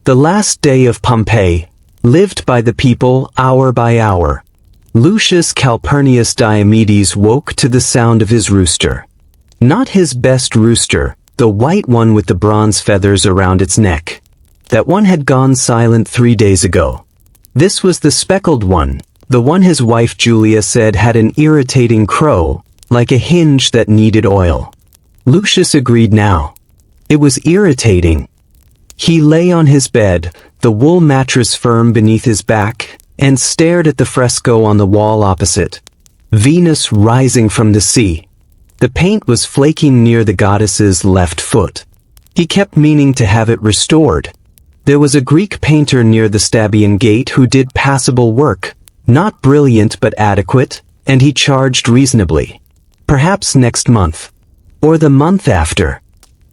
The last day of Pompeii, lived by the people hour by hour. Lucius Calpurnius Diomedes woke to the sound of his rooster. Not his best rooster, the white one with the bronze feathers around its neck. That one had gone silent 3 days ago. This was the speckled one, the one his wife Julia said had an irritating crow, like a hinge that needed oil. Lucius agreed now. It was irritating. He lay on his bed, the wool mattress firm beneath his back, and stared at the fresco on the wall opposite. Venus rising from the sea. The paint was flaking near the goddess's left foot. He kept meaning to have it restored. There was a Greek painter near the Stabian Gate who did passable work, not brilliant but adequate, and he charged reasonably. Perhaps next month. Or the month after.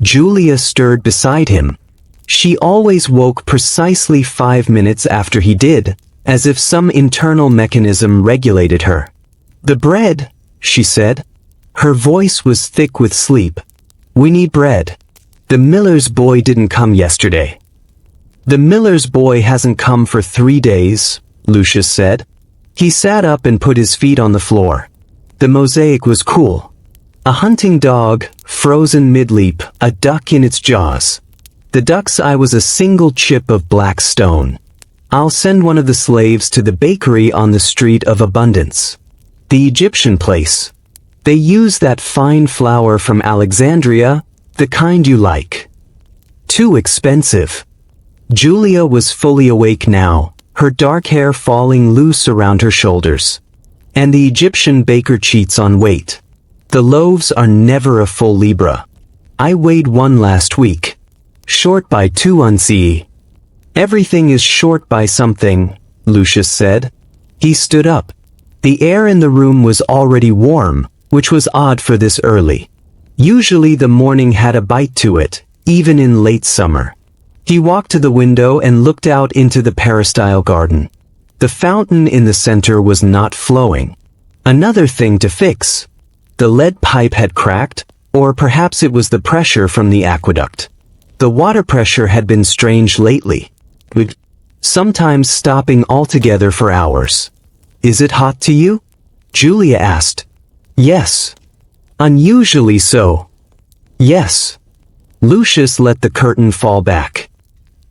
Julia stirred beside him. She always woke precisely 5 minutes after he did, as if some internal mechanism regulated her. "The bread," she said. Her voice was thick with sleep. "We need bread. The miller's boy didn't come yesterday." "The miller's boy hasn't come for 3 days," Lucius said. He sat up and put his feet on the floor. The mosaic was cool. A hunting dog, frozen mid-leap, a duck in its jaws. The duck's eye was a single chip of black stone. "I'll send one of the slaves to the bakery on the Street of Abundance. The Egyptian place. They use that fine flour from Alexandria, the kind you like." "Too expensive." Julia was fully awake now, her dark hair falling loose around her shoulders. "And the Egyptian baker cheats on weight. The loaves are never a full libra. I weighed one last week. Short by 2 unce. "Everything is short by something," Lucius said. He stood up. The air in the room was already warm, which was odd for this early. Usually the morning had a bite to it, even in late summer. He walked to the window and looked out into the peristyle garden. The fountain in the center was not flowing. Another thing to fix. The lead pipe had cracked, or perhaps it was the pressure from the aqueduct. The water pressure had been strange lately, sometimes stopping altogether for hours. "Is it hot to you?" Julia asked. "Yes." "Unusually so." "Yes." Lucius let the curtain fall back.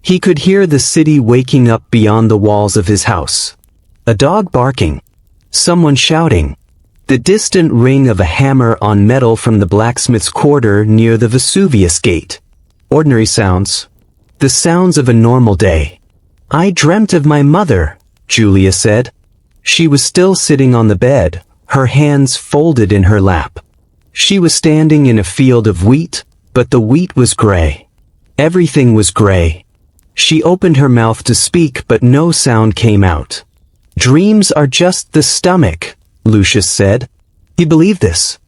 He could hear the city waking up beyond the walls of his house. A dog barking. Someone shouting. The distant ring of a hammer on metal from the blacksmith's quarter near the Vesuvius gate. Ordinary sounds. The sounds of a normal day. "I dreamt of my mother," Julia said. She was still sitting on the bed, her hands folded in her lap. She was standing in a field of wheat, but the wheat was gray. Everything was gray. She opened her mouth to speak, but no sound came out. "Dreams are just the stomach," Lucius said. He believed this.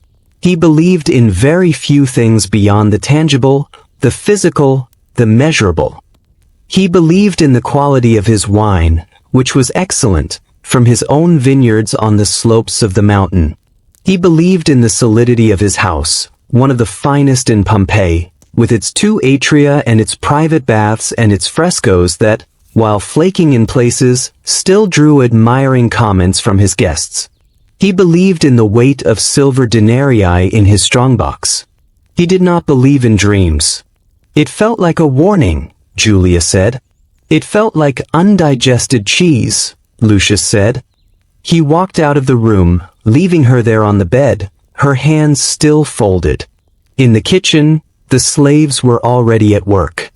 He believed in very few things beyond the tangible, the physical, the measurable. He believed in the quality of his wine, which was excellent, from his own vineyards on the slopes of the mountain. He believed in the solidity of his house, one of the finest in Pompeii, with its 2 atria and its private baths and its frescoes that, while flaking in places, still drew admiring comments from his guests. He believed in the weight of silver denarii in his strongbox. He did not believe in dreams. "It felt like a warning," Julia said. "It felt like undigested cheese," Lucius said. He walked out of the room, leaving her there on the bed, her hands still folded. In the kitchen, the slaves were already at work.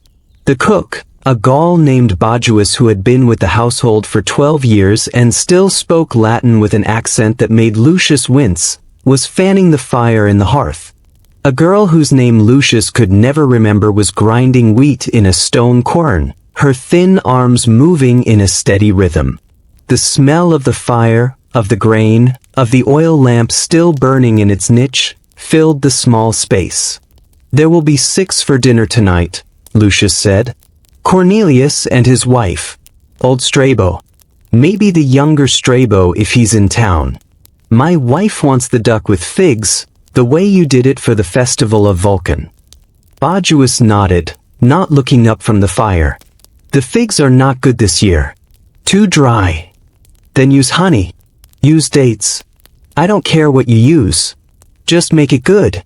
The cook, a Gaul named Bajuus who had been with the household for 12 years and still spoke Latin with an accent that made Lucius wince, was fanning the fire in the hearth. A girl whose name Lucius could never remember was grinding wheat in a stone quern, her thin arms moving in a steady rhythm. The smell of the fire, of the grain, of the oil lamp still burning in its niche, filled the small space. "There will be 6 for dinner tonight," Lucius said. "Cornelius and his wife. Old Strabo. Maybe the younger Strabo if he's in town. My wife wants the duck with figs, the way you did it for the festival of Vulcan." Bajuus nodded, not looking up from the fire. The figs are not good this year. Too dry. Then use honey. Use dates. I don't care what you use. Just make it good.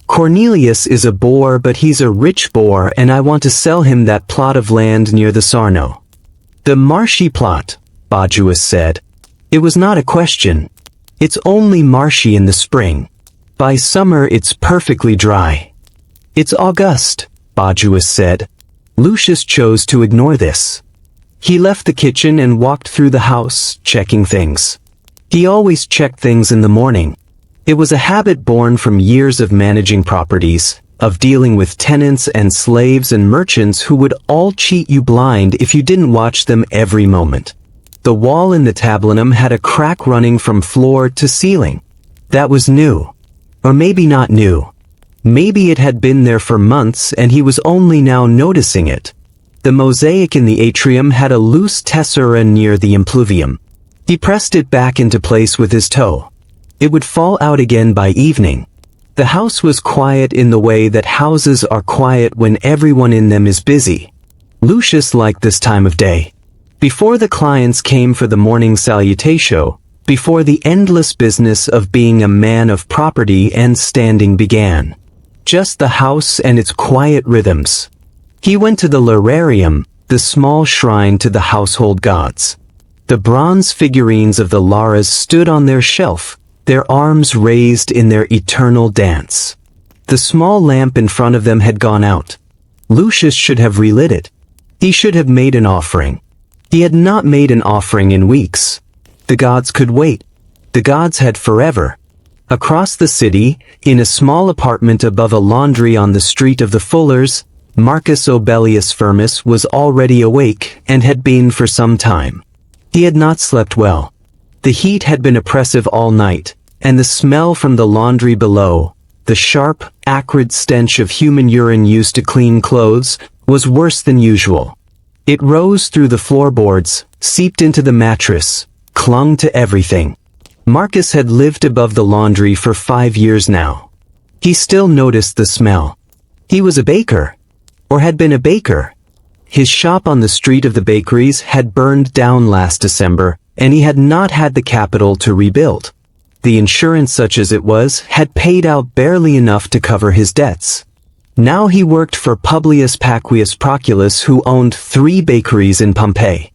Cornelius is a boor, but he's a rich boor, and I want to sell him that plot of land near the Sarno. The marshy plot, Bajuus said. It was not a question. It's only marshy in the spring. By summer it's perfectly dry. It's August, Bajuus said. Lucius chose to ignore this. He left the kitchen and walked through the house, checking things. He always checked things in the morning. It was a habit born from years of managing properties, of dealing with tenants and slaves and merchants who would all cheat you blind if you didn't watch them every moment. The wall in the tablinum had a crack running from floor to ceiling. That was new. Or maybe not new. Maybe it had been there for months and he was only now noticing it. The mosaic in the atrium had a loose tessera near the impluvium. He pressed it back into place with his toe. It would fall out again by evening. The house was quiet in the way that houses are quiet when everyone in them is busy. Lucius liked this time of day. Before the clients came for the morning salutatio, before the endless business of being a man of property and standing began. Just the house and its quiet rhythms. He went to the lararium, the small shrine to the household gods. The bronze figurines of the Laras stood on their shelf, their arms raised in their eternal dance. The small lamp in front of them had gone out. Lucius should have relit it. He should have made an offering. He had not made an offering in weeks. The gods could wait. The gods had forever. Across the city, in a small apartment above a laundry on the street of the Fullers, Marcus Obelius Firmus was already awake and had been for some time. He had not slept well. The heat had been oppressive all night, and the smell from the laundry below, the sharp, acrid stench of human urine used to clean clothes, was worse than usual. It rose through the floorboards, seeped into the mattress, clung to everything. Marcus had lived above the laundry for 5 years now. He still noticed the smell. He was a baker, or had been a baker. His shop on the street of the bakeries had burned down last December, and he had not had the capital to rebuild. The insurance, such as it was, had paid out barely enough to cover his debts. Now he worked for Publius Paquius Proculus, who owned 3 bakeries in Pompeii,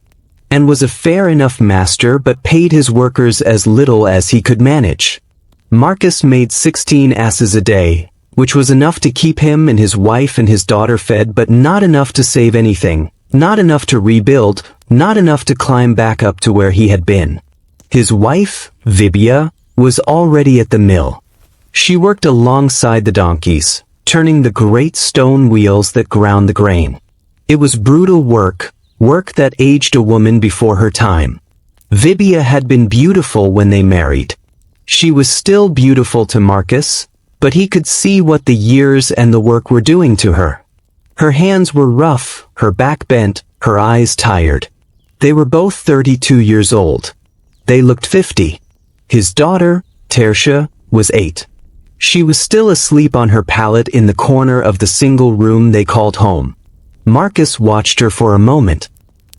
and was a fair enough master but paid his workers as little as he could manage. Marcus made 16 asses a day, which was enough to keep him and his wife and his daughter fed, but not enough to save anything, not enough to rebuild, not enough to climb back up to where he had been. His wife, Vibia, was already at the mill. She worked alongside the donkeys, turning the great stone wheels that ground the grain. It was brutal work, work that aged a woman before her time. Vibia had been beautiful when they married. She was still beautiful to Marcus, but he could see what the years and the work were doing to her. Her hands were rough, her back bent, her eyes tired. They were both 32 years old. They looked 50. His daughter, Tertia, was 8. She was still asleep on her pallet in the corner of the single room they called home. Marcus watched her for a moment.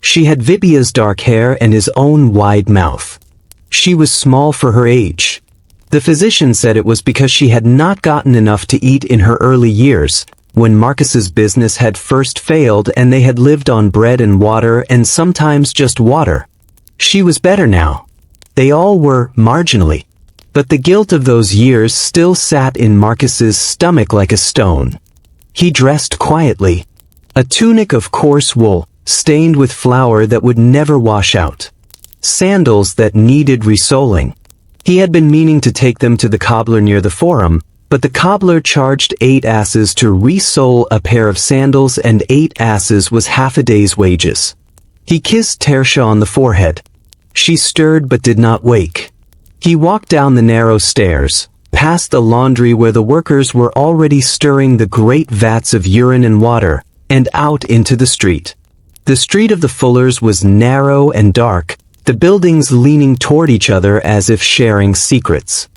She had Vibia's dark hair and his own wide mouth. She was small for her age. The physician said it was because she had not gotten enough to eat in her early years, when Marcus's business had first failed and they had lived on bread and water and sometimes just water. She was better now. They all were, marginally. But the guilt of those years still sat in Marcus's stomach like a stone. He dressed quietly. A tunic of coarse wool, stained with flour that would never wash out. Sandals that needed resoling. He had been meaning to take them to the cobbler near the forum, but the cobbler charged 8 asses to resole a pair of sandals, and 8 asses was half a day's wages. He kissed Tertia on the forehead. She stirred but did not wake. He walked down the narrow stairs, past the laundry where the workers were already stirring the great vats of urine and water, and out into the street. The street of the Fullers was narrow and dark, the buildings leaning toward each other as if sharing secrets.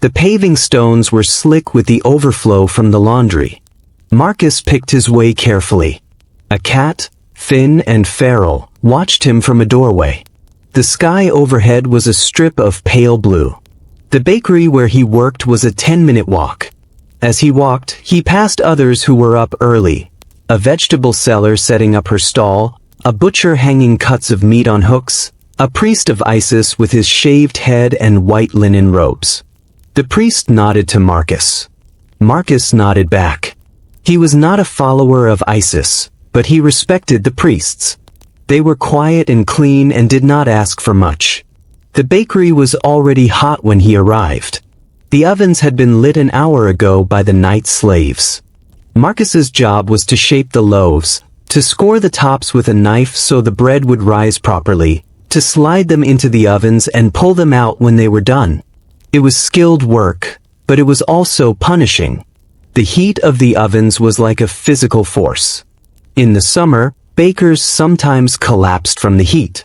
The paving stones were slick with the overflow from the laundry. Marcus picked his way carefully. A cat, thin and feral, watched him from a doorway. The sky overhead was a strip of pale blue. The bakery where he worked was a 10-minute walk. As he walked, he passed others who were up early. A vegetable seller setting up her stall, a butcher hanging cuts of meat on hooks, a priest of Isis with his shaved head and white linen robes. The priest nodded to Marcus. Marcus nodded back. He was not a follower of Isis, but he respected the priests. They were quiet and clean and did not ask for much. The bakery was already hot when he arrived. The ovens had been lit an hour ago by the night slaves. Marcus's job was to shape the loaves, to score the tops with a knife so the bread would rise properly, to slide them into the ovens and pull them out when they were done. It was skilled work, but it was also punishing. The heat of the ovens was like a physical force. In the summer, bakers sometimes collapsed from the heat.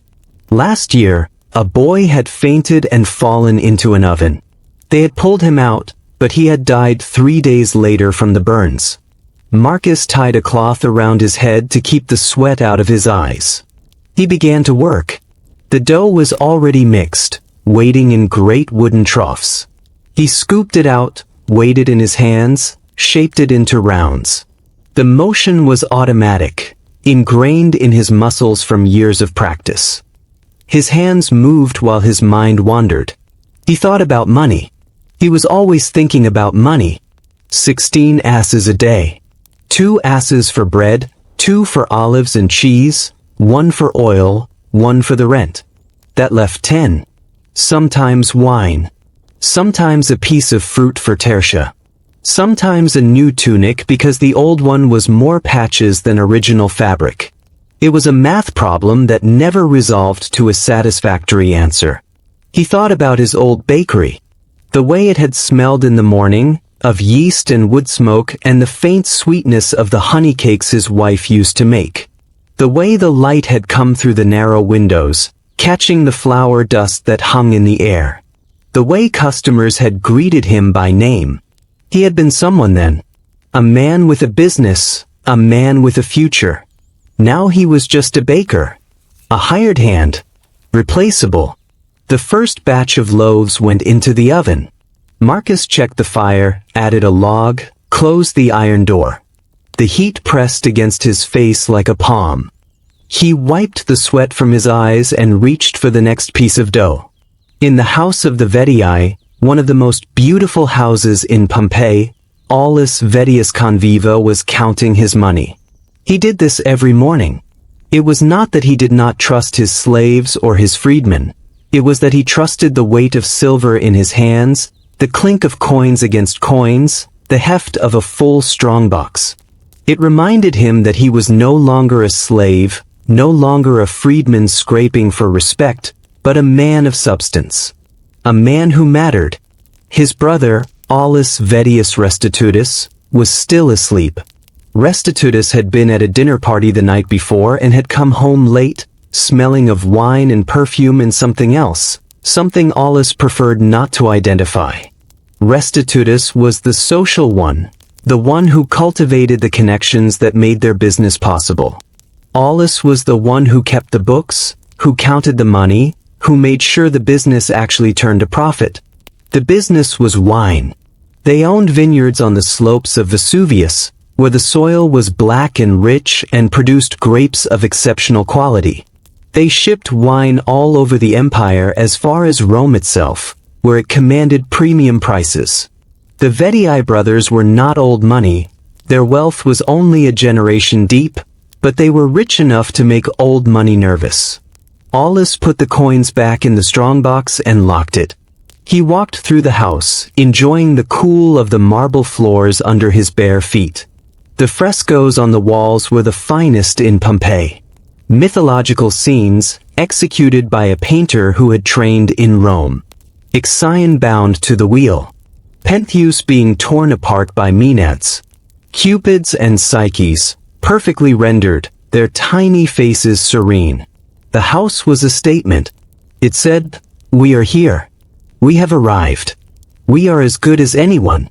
Last year, a boy had fainted and fallen into an oven. They had pulled him out, but he had died 3 days later from the burns. Marcus tied a cloth around his head to keep the sweat out of his eyes. He began to work. The dough was already mixed, waiting in great wooden troughs. He scooped it out, weighed it in his hands, shaped it into rounds. The motion was automatic, ingrained in his muscles from years of practice. His hands moved while his mind wandered. He thought about money. He was always thinking about money. 16 asses a day. 2 asses for bread, 2 for olives and cheese, 1 for oil, 1 for the rent. That left 10. Sometimes wine. Sometimes a piece of fruit for Tertia. Sometimes a new tunic because the old one was more patches than original fabric. It was a math problem that never resolved to a satisfactory answer. He thought about his old bakery. The way it had smelled in the morning, of yeast and wood smoke and the faint sweetness of the honey cakes his wife used to make. The way the light had come through the narrow windows, catching the flour dust that hung in the air. The way customers had greeted him by name. He had been someone then. A man with a business, a man with a future. Now he was just a baker. A hired hand. Replaceable. The first batch of loaves went into the oven. Marcus checked the fire, added a log, closed the iron door. The heat pressed against his face like a palm. He wiped the sweat from his eyes and reached for the next piece of dough. In the house of the Vetii, one of the most beautiful houses in Pompeii, Aulus Vettius Conviva was counting his money. He did this every morning. It was not that he did not trust his slaves or his freedmen. It was that he trusted the weight of silver in his hands, the clink of coins against coins, the heft of a full strongbox. It reminded him that he was no longer a slave, no longer a freedman scraping for respect, but a man of substance. A man who mattered. His brother, Aulus Vettius Restitutus, was still asleep. Restitutus had been at a dinner party the night before and had come home late, smelling of wine and perfume and something else, something Aulus preferred not to identify. Restitutus was the social one, the one who cultivated the connections that made their business possible. Aulus was the one who kept the books, who counted the money, who made sure the business actually turned a profit. The business was wine. They owned vineyards on the slopes of Vesuvius, where the soil was black and rich and produced grapes of exceptional quality. They shipped wine all over the empire as far as Rome itself, where it commanded premium prices. The Vettii brothers were not old money. Their wealth was only a generation deep, but they were rich enough to make old money nervous. Aulus put the coins back in the strongbox and locked it. He walked through the house, enjoying the cool of the marble floors under his bare feet. The frescoes on the walls were the finest in Pompeii. Mythological scenes, executed by a painter who had trained in Rome. Ixion bound to the wheel. Pentheus being torn apart by Maenads. Cupids and Psyches, perfectly rendered, their tiny faces serene. The house was a statement. It said, "We are here. We have arrived. We are as good as anyone."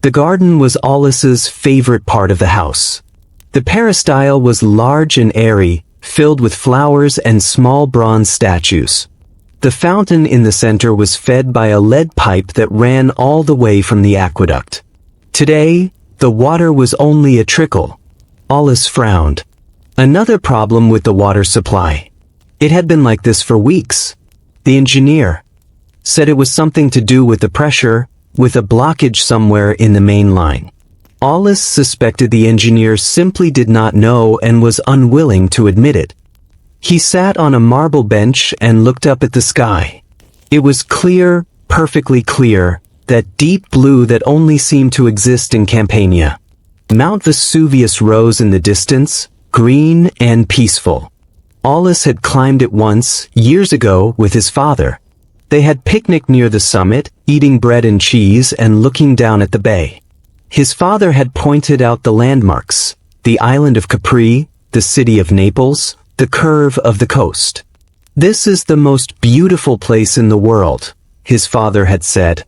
The garden was Aulus's favorite part of the house. The peristyle was large and airy, filled with flowers and small bronze statues. The fountain in the center was fed by a lead pipe that ran all the way from the aqueduct. Today, the water was only a trickle. Aulus frowned. Another problem with the water supply. It had been like this for weeks. The engineer said it was something to do with the pressure, with a blockage somewhere in the main line. Aulus suspected the engineer simply did not know and was unwilling to admit it. He sat on a marble bench and looked up at the sky. It was clear, perfectly clear, that deep blue that only seemed to exist in Campania. Mount Vesuvius rose in the distance, green and peaceful. Aulus had climbed it once, years ago, with his father. They had picnicked near the summit, eating bread and cheese and looking down at the bay. His father had pointed out the landmarks, the island of Capri, the city of Naples, the curve of the coast. "This is the most beautiful place in the world," his father had said.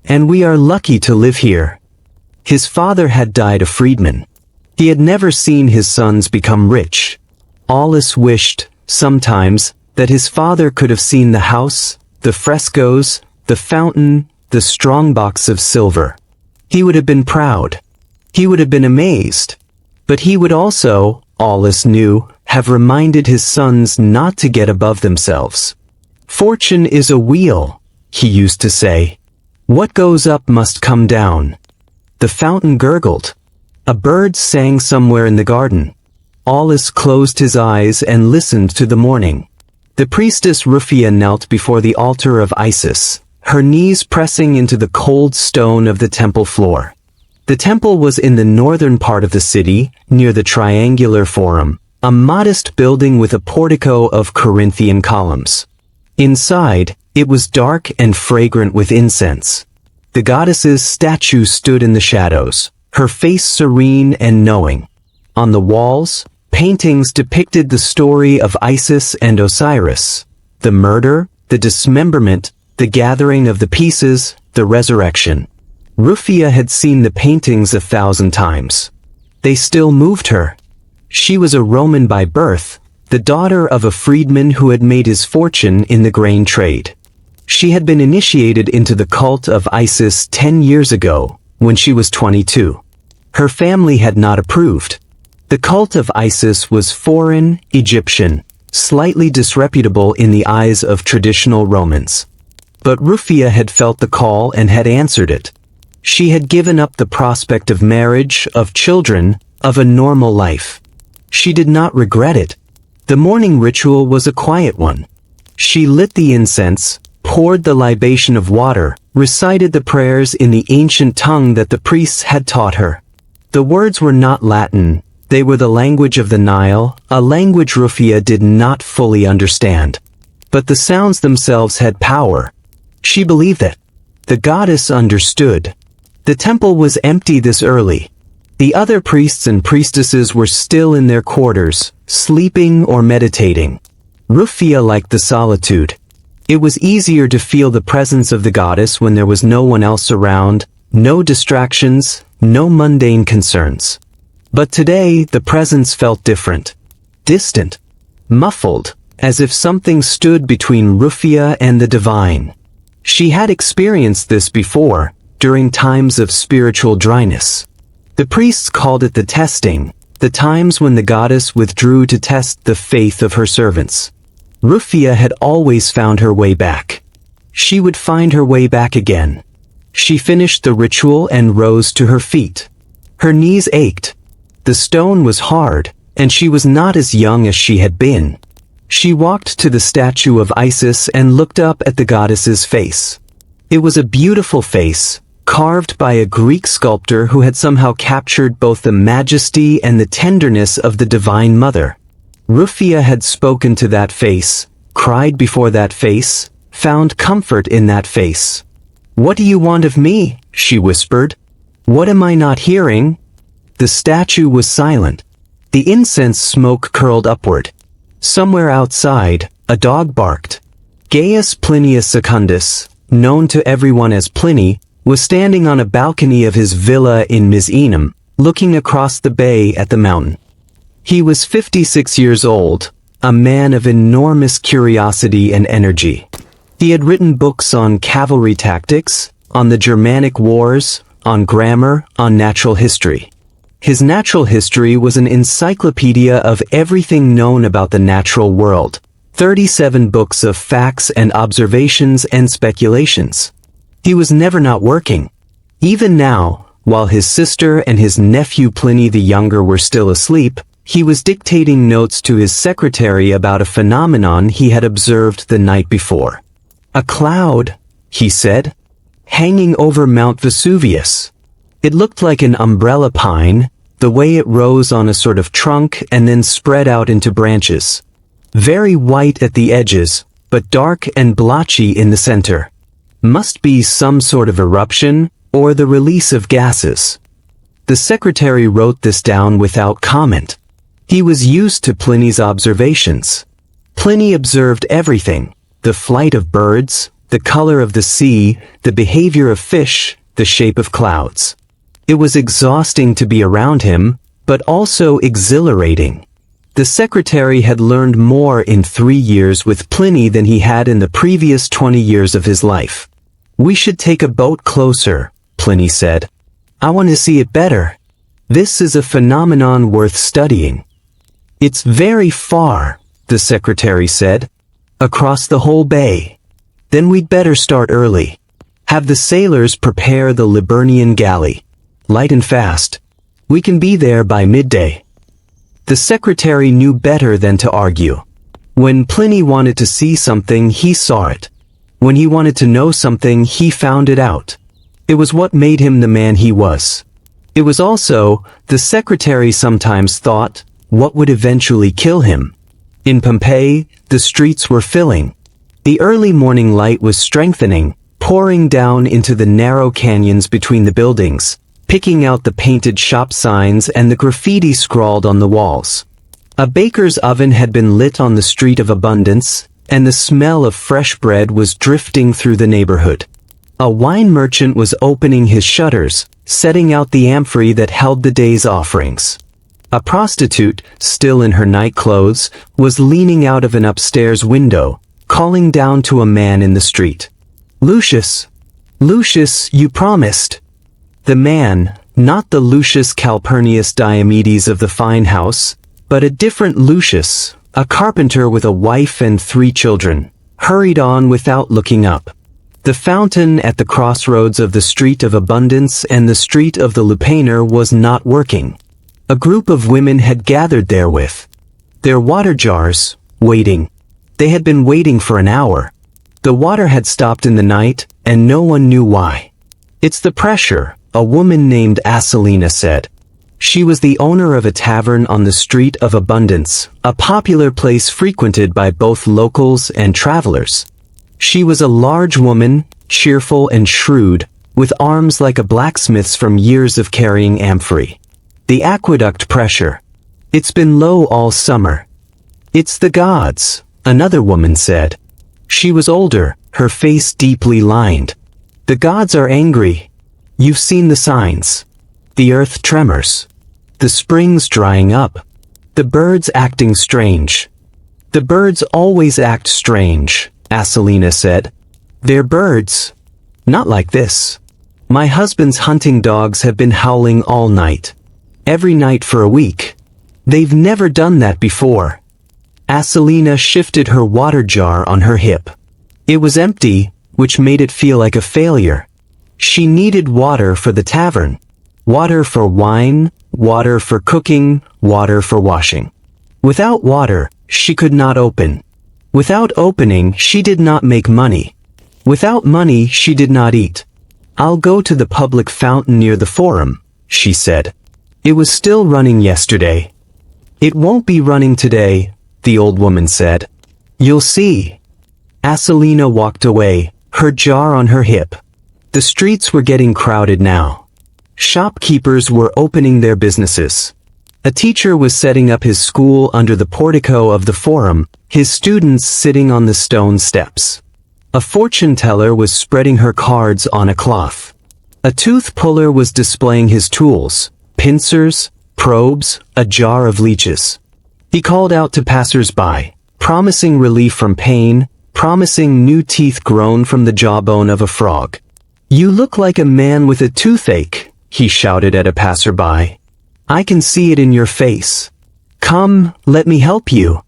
"And we are lucky to live here." His father had died a freedman. He had never seen his sons become rich. Aulus wished, sometimes, that his father could have seen the house, the frescoes, the fountain, the strongbox of silver. He would have been proud. He would have been amazed. But he would also, Aulus knew, have reminded his sons not to get above themselves. "Fortune is a wheel," he used to say. "What goes up must come down." The fountain gurgled. A bird sang somewhere in the garden. Aulus closed his eyes and listened to the morning. The priestess Rufia knelt before the altar of Isis, her knees pressing into the cold stone of the temple floor. The temple was in the northern part of the city, near the triangular forum, a modest building with a portico of Corinthian columns. Inside, it was dark and fragrant with incense. The goddess's statue stood in the shadows, her face serene and knowing. On the walls, paintings depicted the story of Isis and Osiris, the murder, the dismemberment, the gathering of the pieces, the resurrection. Rufia had seen the paintings 1,000 times. They still moved her. She was a Roman by birth, the daughter of a freedman who had made his fortune in the grain trade. She had been initiated into the cult of Isis 10 years ago, when she was 22. Her family had not approved. The cult of Isis was foreign, Egyptian, slightly disreputable in the eyes of traditional Romans. But Rufia had felt the call and had answered it. She had given up the prospect of marriage, of children, of a normal life. She did not regret it. The morning ritual was a quiet one. She lit the incense, poured the libation of water, recited the prayers in the ancient tongue that the priests had taught her. The words were not Latin. They were the language of the Nile, a language Rufia did not fully understand. But the sounds themselves had power. She believed that. The goddess understood. The temple was empty this early. The other priests and priestesses were still in their quarters, sleeping or meditating. Rufia liked the solitude. It was easier to feel the presence of the goddess when there was no one else around, no distractions, no mundane concerns. But today, the presence felt different. Distant. Muffled, as if something stood between Rufia and the divine. She had experienced this before, during times of spiritual dryness. The priests called it the testing, the times when the goddess withdrew to test the faith of her servants. Rufia had always found her way back. She would find her way back again. She finished the ritual and rose to her feet. Her knees ached. The stone was hard, and she was not as young as she had been. She walked to the statue of Isis and looked up at the goddess's face. It was a beautiful face, carved by a Greek sculptor who had somehow captured both the majesty and the tenderness of the Divine Mother. Rufia had spoken to that face, cried before that face, found comfort in that face. "What do you want of me?" she whispered. "What am I not hearing?" The statue was silent. The incense smoke curled upward. Somewhere outside, a dog barked. Gaius Plinius Secundus, known to everyone as Pliny, was standing on a balcony of his villa in Misenum, looking across the bay at the mountain. He was 56 years old, a man of enormous curiosity and energy. He had written books on cavalry tactics, on the Germanic wars, on grammar, on natural history. His natural history was an encyclopedia of everything known about the natural world. 37 books of facts and observations and speculations. He was never not working. Even now, while his sister and his nephew Pliny the Younger were still asleep, he was dictating notes to his secretary about a phenomenon he had observed the night before. A cloud, he said, hanging over Mount Vesuvius. It looked like an umbrella pine, the way it rose on a sort of trunk and then spread out into branches. Very white at the edges, but dark and blotchy in the center. Must be some sort of eruption, or the release of gases. The secretary wrote this down without comment. He was used to Pliny's observations. Pliny observed everything: the flight of birds, the color of the sea, the behavior of fish, the shape of clouds. It was exhausting to be around him, but also exhilarating. The secretary had learned more in 3 years with Pliny than he had in the previous 20 years of his life. "We should take a boat closer," Pliny said. "I want to see it better. This is a phenomenon worth studying." "It's very far," the secretary said. "Across the whole bay. Then we'd better start early. Have the sailors prepare the Liburnian galley. Light and fast. We can be there by midday." The secretary knew better than to argue. When Pliny wanted to see something, he saw it. When he wanted to know something, he found it out. It was what made him the man he was. It was also, the secretary sometimes thought, what would eventually kill him. In Pompeii, the streets were filling. The early morning light was strengthening, pouring down into the narrow canyons between the buildings, picking out the painted shop signs and the graffiti scrawled on the walls. A baker's oven had been lit on the street of Abundance, and the smell of fresh bread was drifting through the neighborhood. A wine merchant was opening his shutters, setting out the amphory that held the day's offerings. A prostitute, still in her night clothes, was leaning out of an upstairs window, calling down to a man in the street. "Lucius! Lucius, you promised!" The man, not the Lucius Calpurnius Diomedes of the fine house, but a different Lucius, a carpenter with a wife and 3 children, hurried on without looking up. The fountain at the crossroads of the Street of Abundance and the Street of the Lupanar was not working. A group of women had gathered there with their water jars, waiting. They had been waiting for an hour. The water had stopped in the night, and no one knew why. "It's the pressure," a woman named Asalina said. She was the owner of a tavern on the Street of Abundance, a popular place frequented by both locals and travelers. She was a large woman, cheerful and shrewd, with arms like a blacksmith's from years of carrying amphory. "The aqueduct pressure. It's been low all summer." "It's the gods," another woman said. She was older, her face deeply lined. "The gods are angry. You've seen the signs. The earth tremors. The springs drying up. The birds acting strange." "The birds always act strange," Asalina said. "They're birds. Not like this. My husband's hunting dogs have been howling all night. Every night for a week. They've never done that before." Asalina shifted her water jar on her hip. It was empty, which made it feel like a failure. She needed water for the tavern. Water for wine, water for cooking, water for washing. Without water, she could not open. Without opening, she did not make money. Without money, she did not eat. "I'll go to the public fountain near the forum," she said. "It was still running yesterday." "It won't be running today," the old woman said. "You'll see." Asalina walked away, her jar on her hip. The streets were getting crowded now. Shopkeepers were opening their businesses. A teacher was setting up his school under the portico of the forum, his students sitting on the stone steps. A fortune teller was spreading her cards on a cloth. A tooth puller was displaying his tools, pincers, probes, a jar of leeches. He called out to passers-by, promising relief from pain, promising new teeth grown from the jawbone of a frog. "You look like a man with a toothache," he shouted at a passerby. "I can see it in your face. Come, let me help you."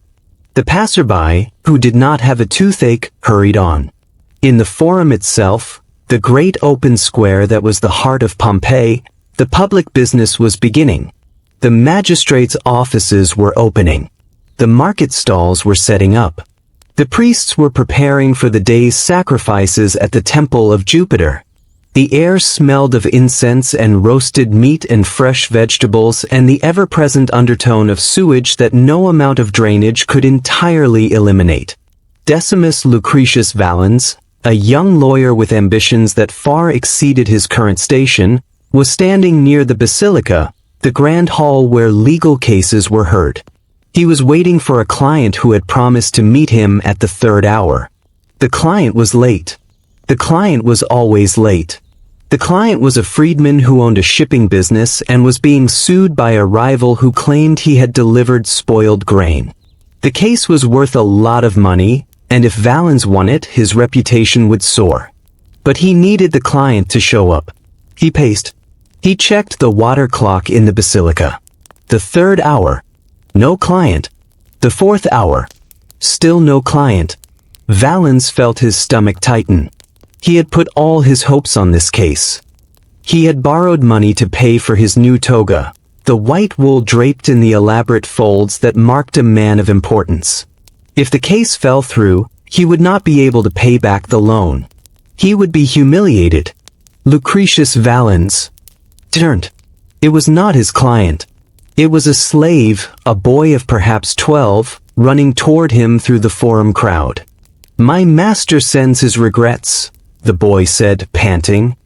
The passerby, who did not have a toothache, hurried on. In the forum itself, the great open square that was the heart of Pompeii, the public business was beginning. The magistrates' offices were opening. The market stalls were setting up. The priests were preparing for the day's sacrifices at the temple of Jupiter. The air smelled of incense and roasted meat and fresh vegetables and the ever-present undertone of sewage that no amount of drainage could entirely eliminate. Decimus Lucretius Valens, a young lawyer with ambitions that far exceeded his current station, was standing near the basilica, the grand hall where legal cases were heard. He was waiting for a client who had promised to meet him at the third hour. The client was late. The client was always late. The client was a freedman who owned a shipping business and was being sued by a rival who claimed he had delivered spoiled grain. The case was worth a lot of money, and if Valens won it, his reputation would soar. But he needed the client to show up. He paced. He checked the water clock in the basilica. The third hour. No client. The fourth hour. Still no client. Valens felt his stomach tighten. He had put all his hopes on this case. He had borrowed money to pay for his new toga, the white wool draped in the elaborate folds that marked a man of importance. If the case fell through, he would not be able to pay back the loan. He would be humiliated. Lucretius Valens turned. It was not his client. It was a slave, a boy of perhaps 12, running toward him through the forum crowd. "My master sends his regrets," the boy said, panting.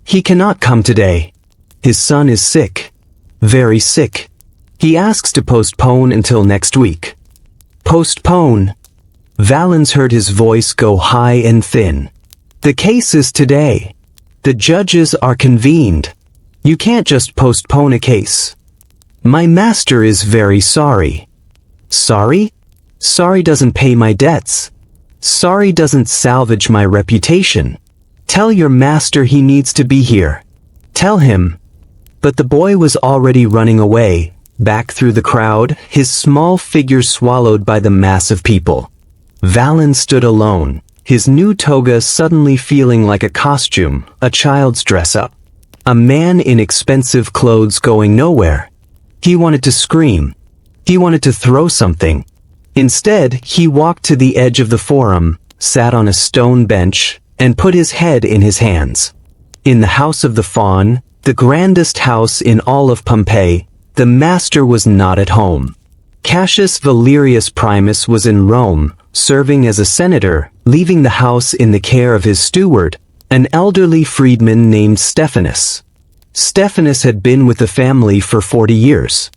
"He cannot come today. His son is sick. Very sick. He asks to postpone until next week." Postpone. Valens heard his voice go high and thin. "The case is today. The judges are convened. You can't just postpone a case. My master is very sorry." "Sorry? Sorry doesn't pay my debts. Sorry doesn't salvage my reputation. Tell your master he needs to be here. Tell him." But the boy was already running away, back through the crowd, his small figure swallowed by the mass of people. Valens stood alone, his new toga suddenly feeling like a costume, a child's dress-up. A man in expensive clothes going nowhere. He wanted to scream. He wanted to throw something. Instead, he walked to the edge of the forum, sat on a stone bench, and put his head in his hands. In the House of the Faun, the grandest house in all of Pompeii, the master was not at home. Cassius Valerius Primus was in Rome, serving as a senator, leaving the house in the care of his steward, an elderly freedman named Stephanus. Stephanus had been with the family for 40 years.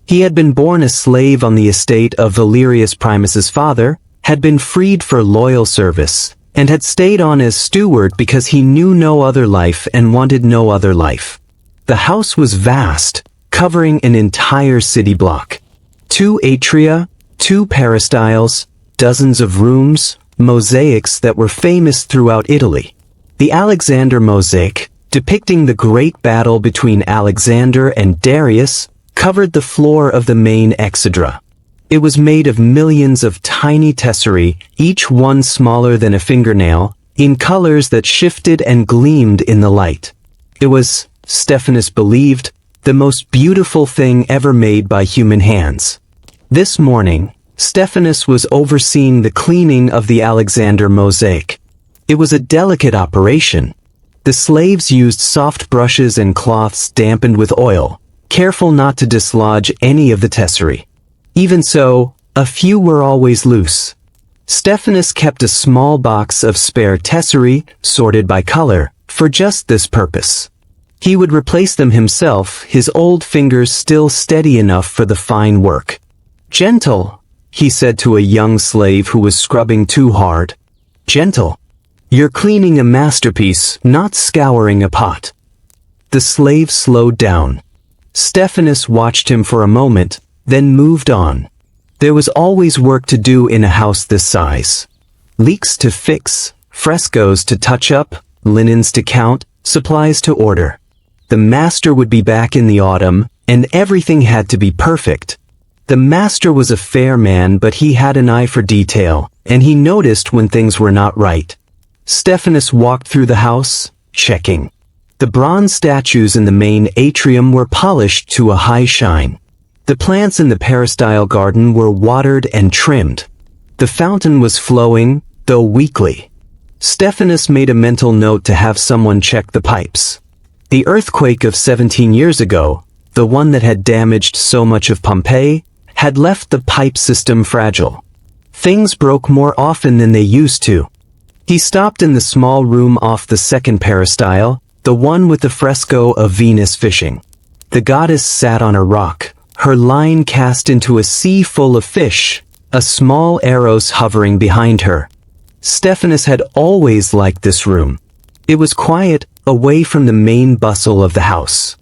He had been born a slave on the estate of Valerius Primus's father, had been freed for loyal service, and had stayed on as steward because he knew no other life and wanted no other life. The house was vast, covering an entire city block. 2 atria, 2 peristyles, dozens of rooms, mosaics that were famous throughout Italy. The Alexander mosaic, depicting the great battle between Alexander and Darius, covered the floor of the main exedra. It was made of millions of tiny tesserae, each one smaller than a fingernail, in colors that shifted and gleamed in the light. It was, Stephanus believed, the most beautiful thing ever made by human hands. This morning, Stephanus was overseeing the cleaning of the Alexander mosaic. It was a delicate operation. The slaves used soft brushes and cloths dampened with oil, careful not to dislodge any of the tesserae. Even so, a few were always loose. Stephanus kept a small box of spare tesserae, sorted by color, for just this purpose. He would replace them himself, his old fingers still steady enough for the fine work. "Gentle," he said to a young slave who was scrubbing too hard. "Gentle. You're cleaning a masterpiece, not scouring a pot." The slave slowed down. Stephanus watched him for a moment, then moved on. There was always work to do in a house this size. Leaks to fix, frescoes to touch up, linens to count, supplies to order. The master would be back in the autumn, and everything had to be perfect. The master was a fair man, but he had an eye for detail, and he noticed when things were not right. Stephanus walked through the house, checking. The bronze statues in the main atrium were polished to a high shine. The plants in the peristyle garden were watered and trimmed. The fountain was flowing, though weakly. Stephanus made a mental note to have someone check the pipes. The earthquake of 17 years ago, the one that had damaged so much of Pompeii, had left the pipe system fragile. Things broke more often than they used to. He stopped in the small room off the second peristyle, the one with the fresco of Venus fishing. The goddess sat on a rock, her line cast into a sea full of fish, a small Eros hovering behind her. Stephanus had always liked this room. It was quiet, away from the main bustle of the house.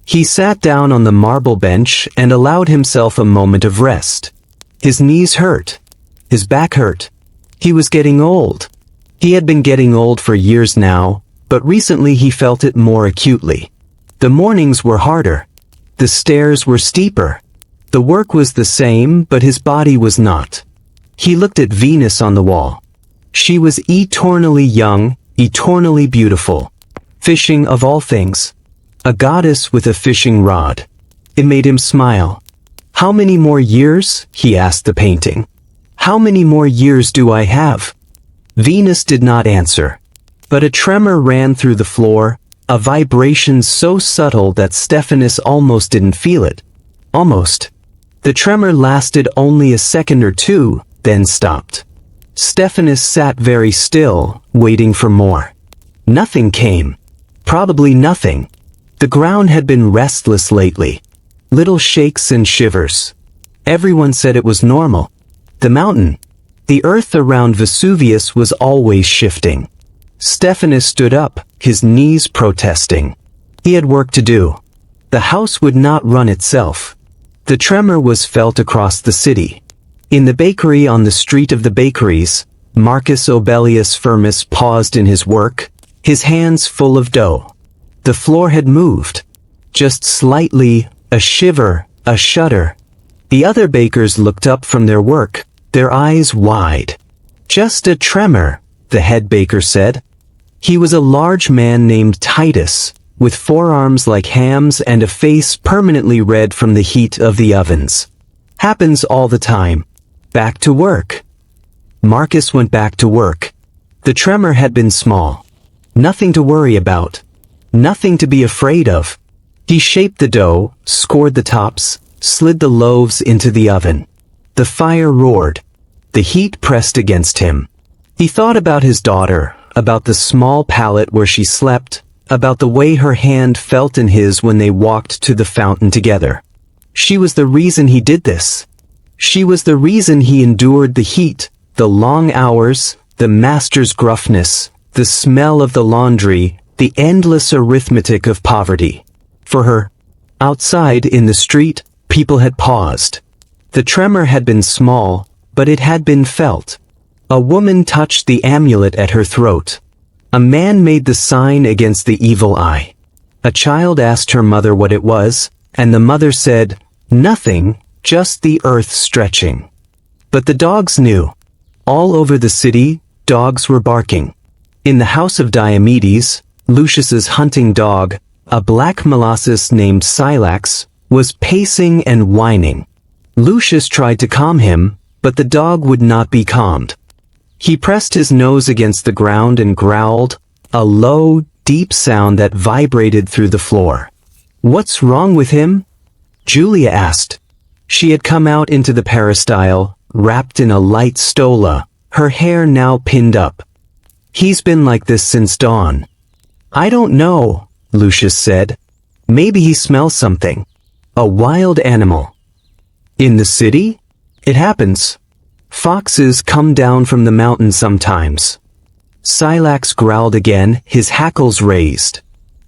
He sat down on the marble bench and allowed himself a moment of rest. His knees hurt. His back hurt. He was getting old. He had been getting old for years now, but recently he felt it more acutely. The mornings were harder. The stairs were steeper. The work was the same, but his body was not. He looked at Venus on the wall. She was eternally young, eternally beautiful. Fishing of all things. A goddess with a fishing rod. It made him smile. "How many more years?" he asked the painting. "How many more years do I have?" Venus did not answer. But a tremor ran through the floor, a vibration so subtle that Stephanus almost didn't feel it. Almost. The tremor lasted only a second or two, then stopped. Stephanus sat very still, waiting for more. Nothing came. Probably nothing. The ground had been restless lately. Little shakes and shivers. Everyone said it was normal. The mountain, the earth around Vesuvius was always shifting. Stephanus stood up, his knees protesting. He had work to do. The house would not run itself. The tremor was felt across the city. In the bakery on the street of the bakeries, Marcus Aurelius Firmus paused in his work, his hands full of dough. The floor had moved. Just slightly, a shiver, a shudder. The other bakers looked up from their work, their eyes wide. "Just a tremor," the head baker said. He was a large man named Titus, with forearms like hams and a face permanently red from the heat of the ovens. "Happens all the time. Back to work." Marcus went back to work. The tremor had been small. Nothing to worry about. Nothing to be afraid of. He shaped the dough, scored the tops, slid the loaves into the oven. The fire roared. The heat pressed against him. He thought about his daughter, about the small pallet where she slept, about the way her hand felt in his when they walked to the fountain together. She was the reason he did this. She was the reason he endured the heat, the long hours, the master's gruffness, the smell of the laundry, the endless arithmetic of poverty. For her, outside in the street, people had paused. The tremor had been small, but it had been felt. A woman touched the amulet at her throat. A man made the sign against the evil eye. A child asked her mother what it was, and the mother said, "Nothing, just the earth stretching." But the dogs knew. All over the city, dogs were barking. In the house of Diomedes, Lucius's hunting dog, a black molossus named Silax, was pacing and whining. Lucius tried to calm him, but the dog would not be calmed. He pressed his nose against the ground and growled, a low, deep sound that vibrated through the floor. "What's wrong with him?" Julia asked. She had come out into the peristyle, wrapped in a light stola, her hair now pinned up. "He's been like this since dawn." "I don't know," Lucius said. "Maybe he smells something. A wild animal." "In the city? It happens. Foxes come down from the mountain sometimes." Silax growled again, his hackles raised.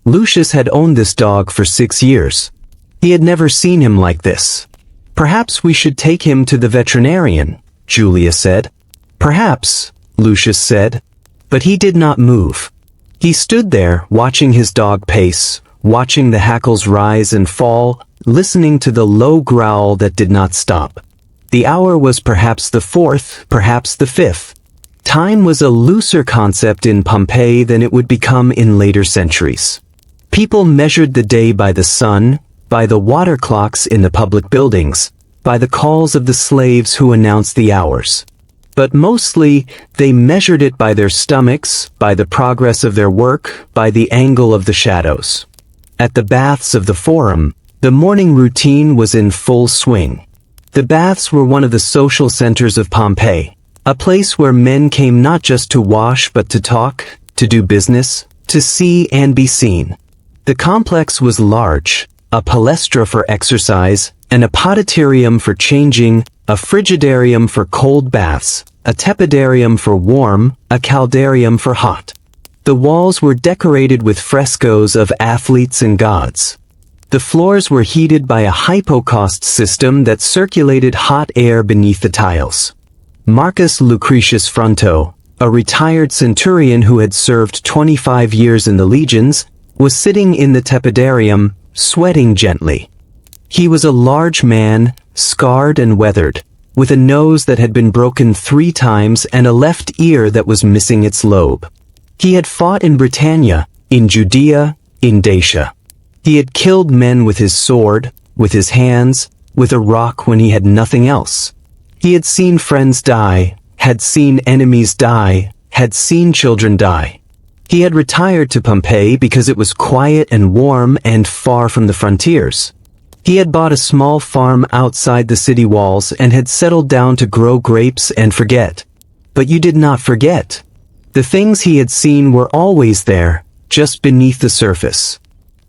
Lucius had owned this dog for 6 years. He had never seen him like this. Perhaps we should take him to the veterinarian, Julia said. Perhaps, Lucius said. But he did not move. He stood there, watching his dog pace, watching the hackles rise and fall, listening to the low growl that did not stop. The hour was perhaps the 4th, perhaps the 5th. Time was a looser concept in Pompeii than it would become in later centuries. People measured the day by the sun, by the water clocks in the public buildings, by the calls of the slaves who announced the hours. But mostly, they measured it by their stomachs, by the progress of their work, by the angle of the shadows. At the baths of the Forum, the morning routine was in full swing. The baths were one of the social centers of Pompeii, a place where men came not just to wash but to talk, to do business, to see and be seen. The complex was large, a palestra for exercise, an apoditerium for changing, a frigidarium for cold baths, a tepidarium for warm, a caldarium for hot. The walls were decorated with frescoes of athletes and gods. The floors were heated by a hypocaust system that circulated hot air beneath the tiles. Marcus Lucretius Fronto, a retired centurion who had served 25 years in the legions, was sitting in the tepidarium, sweating gently. He was a large man, scarred and weathered, with a nose that had been broken 3 times and a left ear that was missing its lobe. He had fought in Britannia, in Judea, in Dacia. He had killed men with his sword, with his hands, with a rock when he had nothing else. He had seen friends die, had seen enemies die, had seen children die. He had retired to Pompeii because it was quiet and warm and far from the frontiers. He had bought a small farm outside the city walls and had settled down to grow grapes and forget. But you did not forget. The things he had seen were always there, just beneath the surface.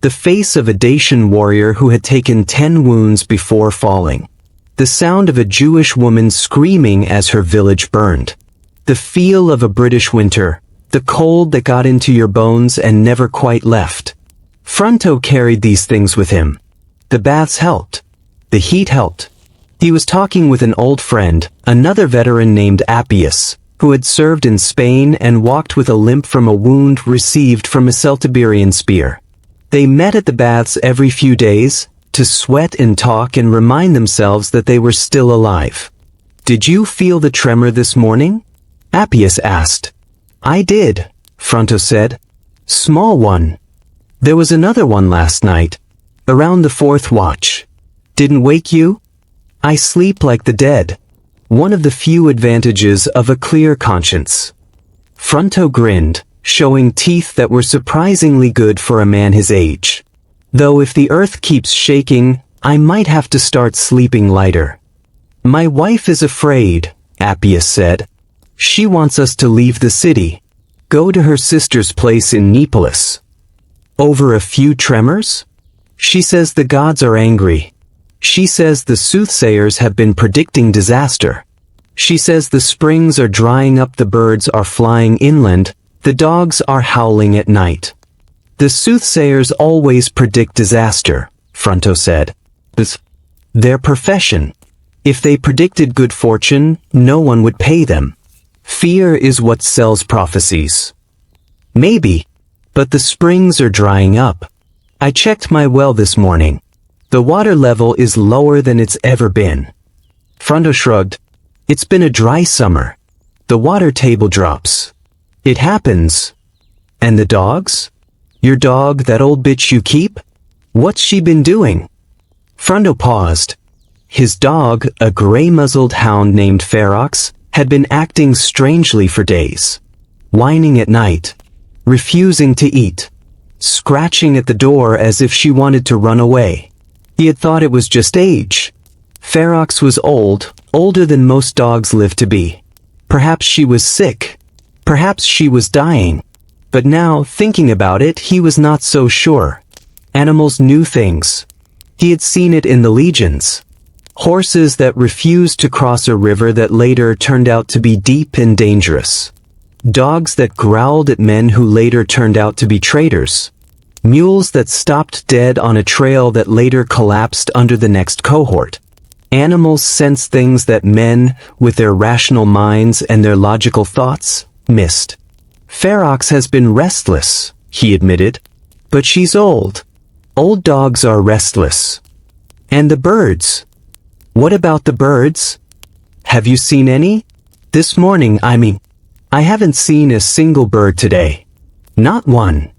The face of a Dacian warrior who had taken 10 wounds before falling. The sound of a Jewish woman screaming as her village burned. The feel of a British winter, the cold that got into your bones and never quite left. Fronto carried these things with him. The baths helped. The heat helped. He was talking with an old friend, another veteran named Appius, who had served in Spain and walked with a limp from a wound received from a Celtiberian spear. They met at the baths every few days, to sweat and talk and remind themselves that they were still alive. "Did you feel the tremor this morning?" Appius asked. "I did," Fronto said. "Small one. There was another one last night, around the 4th watch. Didn't wake you? I sleep like the dead. One of the few advantages of a clear conscience." Fronto grinned, showing teeth that were surprisingly good for a man his age. "Though if the earth keeps shaking, I might have to start sleeping lighter." "My wife is afraid," Appius said. "She wants us to leave the city, go to her sister's place in Neapolis." "Over a few tremors?" "She says the gods are angry. She says the soothsayers have been predicting disaster. She says the springs are drying up, the birds are flying inland, the dogs are howling at night." "The soothsayers always predict disaster," Fronto said. "It's their profession. If they predicted good fortune, no one would pay them. Fear is what sells prophecies." "Maybe, but the springs are drying up. I checked my well this morning. The water level is lower than it's ever been." Fronto shrugged. "It's been a dry summer. The water table drops. It happens." "And the dogs? Your dog, that old bitch you keep? What's she been doing?" Fronto paused. His dog, a gray-muzzled hound named Ferox, had been acting strangely for days. Whining at night. Refusing to eat. Scratching at the door as if she wanted to run away. He had thought it was just age. Ferox was old, older than most dogs live to be. Perhaps she was sick. Perhaps she was dying. But now, thinking about it, he was not so sure. Animals knew things. He had seen it in the legions. Horses that refused to cross a river that later turned out to be deep and dangerous. Dogs that growled at men who later turned out to be traitors. Mules that stopped dead on a trail that later collapsed under the next cohort. Animals sense things that men, with their rational minds and their logical thoughts, missed. Ferox has been restless, he admitted. But she's old. Old dogs are restless. And the birds? What about the birds? Have you seen any? This morning, I haven't seen a single bird today. Not one.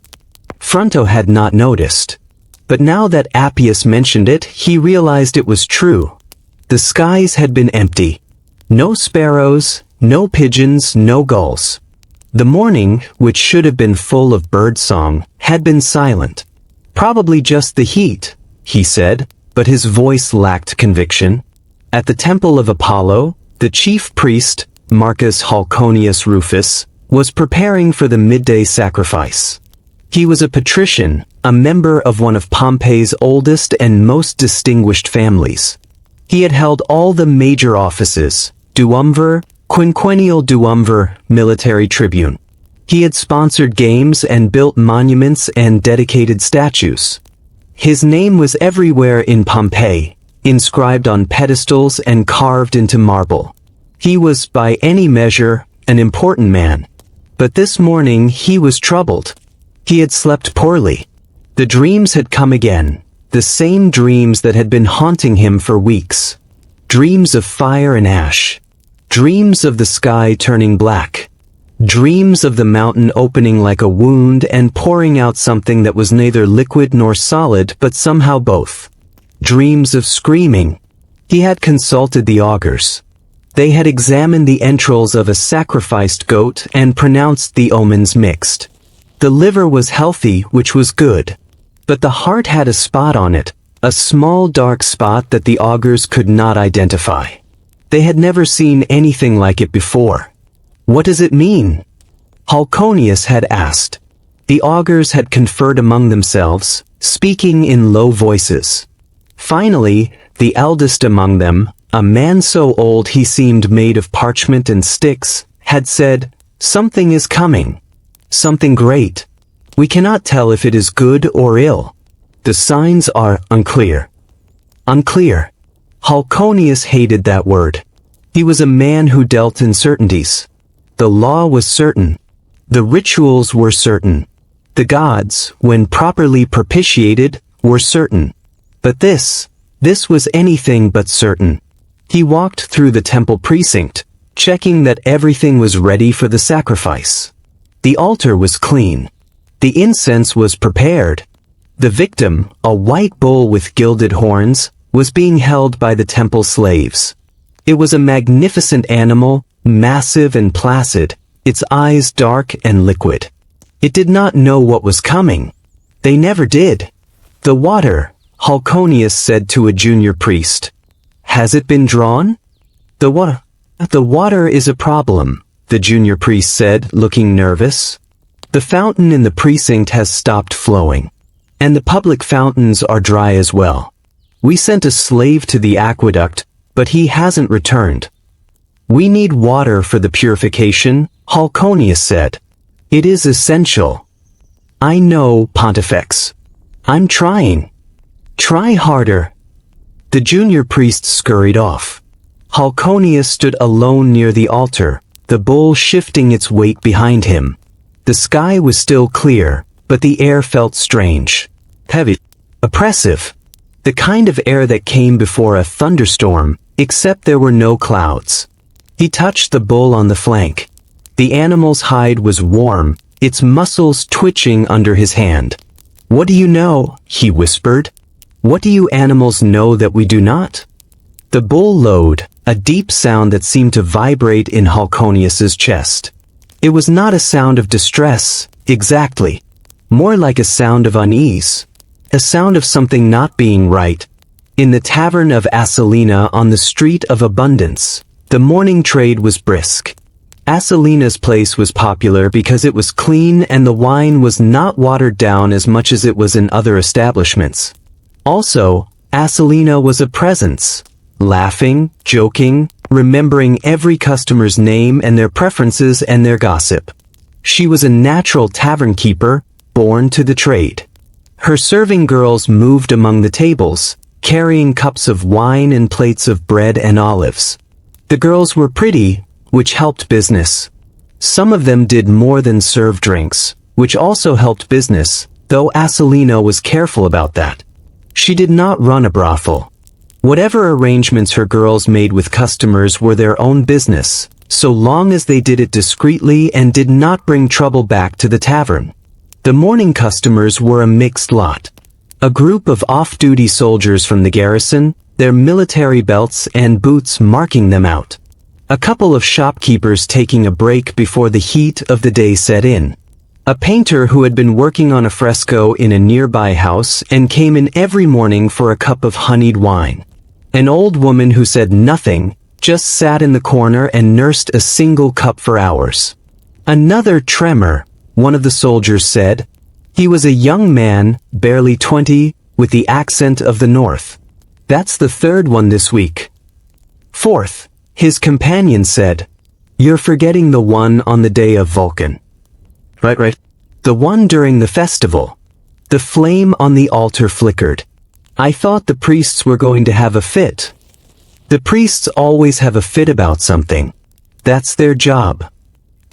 Fronto had not noticed. But now that Appius mentioned it, he realized it was true. The skies had been empty. No sparrows, no pigeons, no gulls. The morning, which should have been full of birdsong, had been silent. Probably just the heat, he said, but his voice lacked conviction. At the temple of Apollo, the chief priest, Marcus Halconius Rufus, was preparing for the midday sacrifice. He was a patrician, a member of one of Pompeii's oldest and most distinguished families. He had held all the major offices, duumvir, quinquennial duumvir, military tribune. He had sponsored games and built monuments and dedicated statues. His name was everywhere in Pompeii, inscribed on pedestals and carved into marble. He was, by any measure, an important man. But this morning he was troubled. He had slept poorly. The dreams had come again. The same dreams that had been haunting him for weeks. Dreams of fire and ash. Dreams of the sky turning black. Dreams of the mountain opening like a wound and pouring out something that was neither liquid nor solid but somehow both. Dreams of screaming. He had consulted the augurs. They had examined the entrails of a sacrificed goat and pronounced the omens mixed. The liver was healthy, which was good. But the heart had a spot on it, a small dark spot that the augurs could not identify. They had never seen anything like it before. What does it mean? Halconius had asked. The augurs had conferred among themselves, speaking in low voices. Finally, the eldest among them, a man so old he seemed made of parchment and sticks, had said, "Something is coming. Something great. We cannot tell if it is good or ill. The signs are unclear." Unclear. Halconius hated that word. He was a man who dealt in certainties. The law was certain. The rituals were certain. The gods, when properly propitiated, were certain. But this was anything but certain. He walked through the temple precinct, checking that everything was ready for the sacrifice. The altar was clean. The incense was prepared. The victim, a white bull with gilded horns, was being held by the temple slaves. It was a magnificent animal, massive and placid, its eyes dark and liquid. It did not know what was coming. They never did. "The water," Halconius said to a junior priest. "Has it been drawn?" The water is a problem," the junior priest said, looking nervous. "The fountain in the precinct has stopped flowing. And the public fountains are dry as well. We sent a slave to the aqueduct, but he hasn't returned." "We need water for the purification," Halconius said. "It is essential." "I know, Pontifex. I'm trying." "Try harder." The junior priest scurried off. Halconius stood alone near the altar, the bull shifting its weight behind him. The sky was still clear, but the air felt strange. Heavy. Oppressive. The kind of air that came before a thunderstorm, except there were no clouds. He touched the bull on the flank. The animal's hide was warm, its muscles twitching under his hand. "What do you know?" he whispered. "What do you animals know that we do not?" The bull lowed, a deep sound that seemed to vibrate in Halconius's chest. It was not a sound of distress, exactly. More like a sound of unease. A sound of something not being right. In the tavern of Asalina on the street of Abundance, the morning trade was brisk. Asalina's place was popular because it was clean and the wine was not watered down as much as it was in other establishments. Also, Asalina was a presence. Laughing, joking, remembering every customer's name and their preferences and their gossip. She was a natural tavern keeper, born to the trade. Her serving girls moved among the tables, carrying cups of wine and plates of bread and olives. The girls were pretty, which helped business. Some of them did more than serve drinks, which also helped business, though Asalina was careful about that. She did not run a brothel. Whatever arrangements her girls made with customers were their own business, so long as they did it discreetly and did not bring trouble back to the tavern. The morning customers were a mixed lot. A group of off-duty soldiers from the garrison, their military belts and boots marking them out. A couple of shopkeepers taking a break before the heat of the day set in. A painter who had been working on a fresco in a nearby house and came in every morning for a cup of honeyed wine. An old woman who said nothing, just sat in the corner and nursed a single cup for hours. Another tremor, one of the soldiers said. He was a young man, barely 20, with the accent of the north. That's the third one this week. Fourth, his companion said. You're forgetting the one on the day of Vulcan. Right. The one during the festival. The flame on the altar flickered. I thought the priests were going to have a fit. The priests always have a fit about something. That's their job.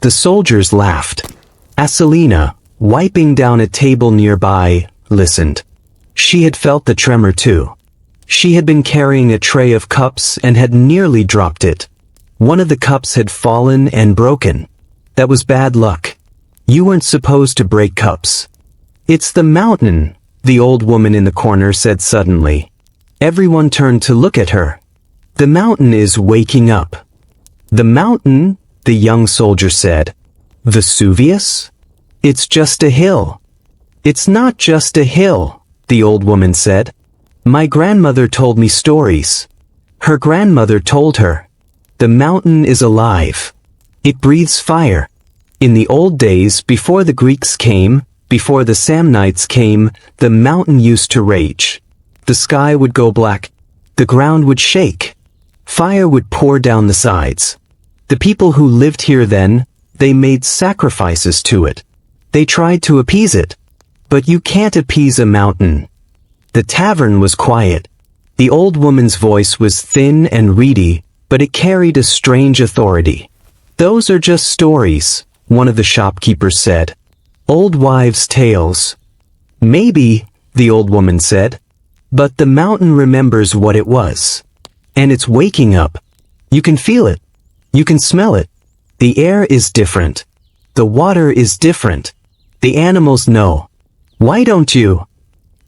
The soldiers laughed. Asalina, wiping down a table nearby, listened. She had felt the tremor too. She had been carrying a tray of cups and had nearly dropped it. One of the cups had fallen and broken. That was bad luck. You weren't supposed to break cups. It's the mountain, the old woman in the corner said suddenly. Everyone turned to look at her. The mountain is waking up. The mountain, the young soldier said. Vesuvius? It's just a hill. It's not just a hill, the old woman said. My grandmother told me stories. Her grandmother told her. The mountain is alive. It breathes fire. In the old days, before the Greeks came, before the Samnites came, the mountain used to rage. The sky would go black. The ground would shake. Fire would pour down the sides. The people who lived here then, they made sacrifices to it. They tried to appease it. But you can't appease a mountain. The tavern was quiet. The old woman's voice was thin and reedy, but it carried a strange authority. Those are just stories, one of the shopkeepers said. Old wives' tales. Maybe, the old woman said. But the mountain remembers what it was. And it's waking up. You can feel it. You can smell it. The air is different. The water is different. The animals know. Why don't you?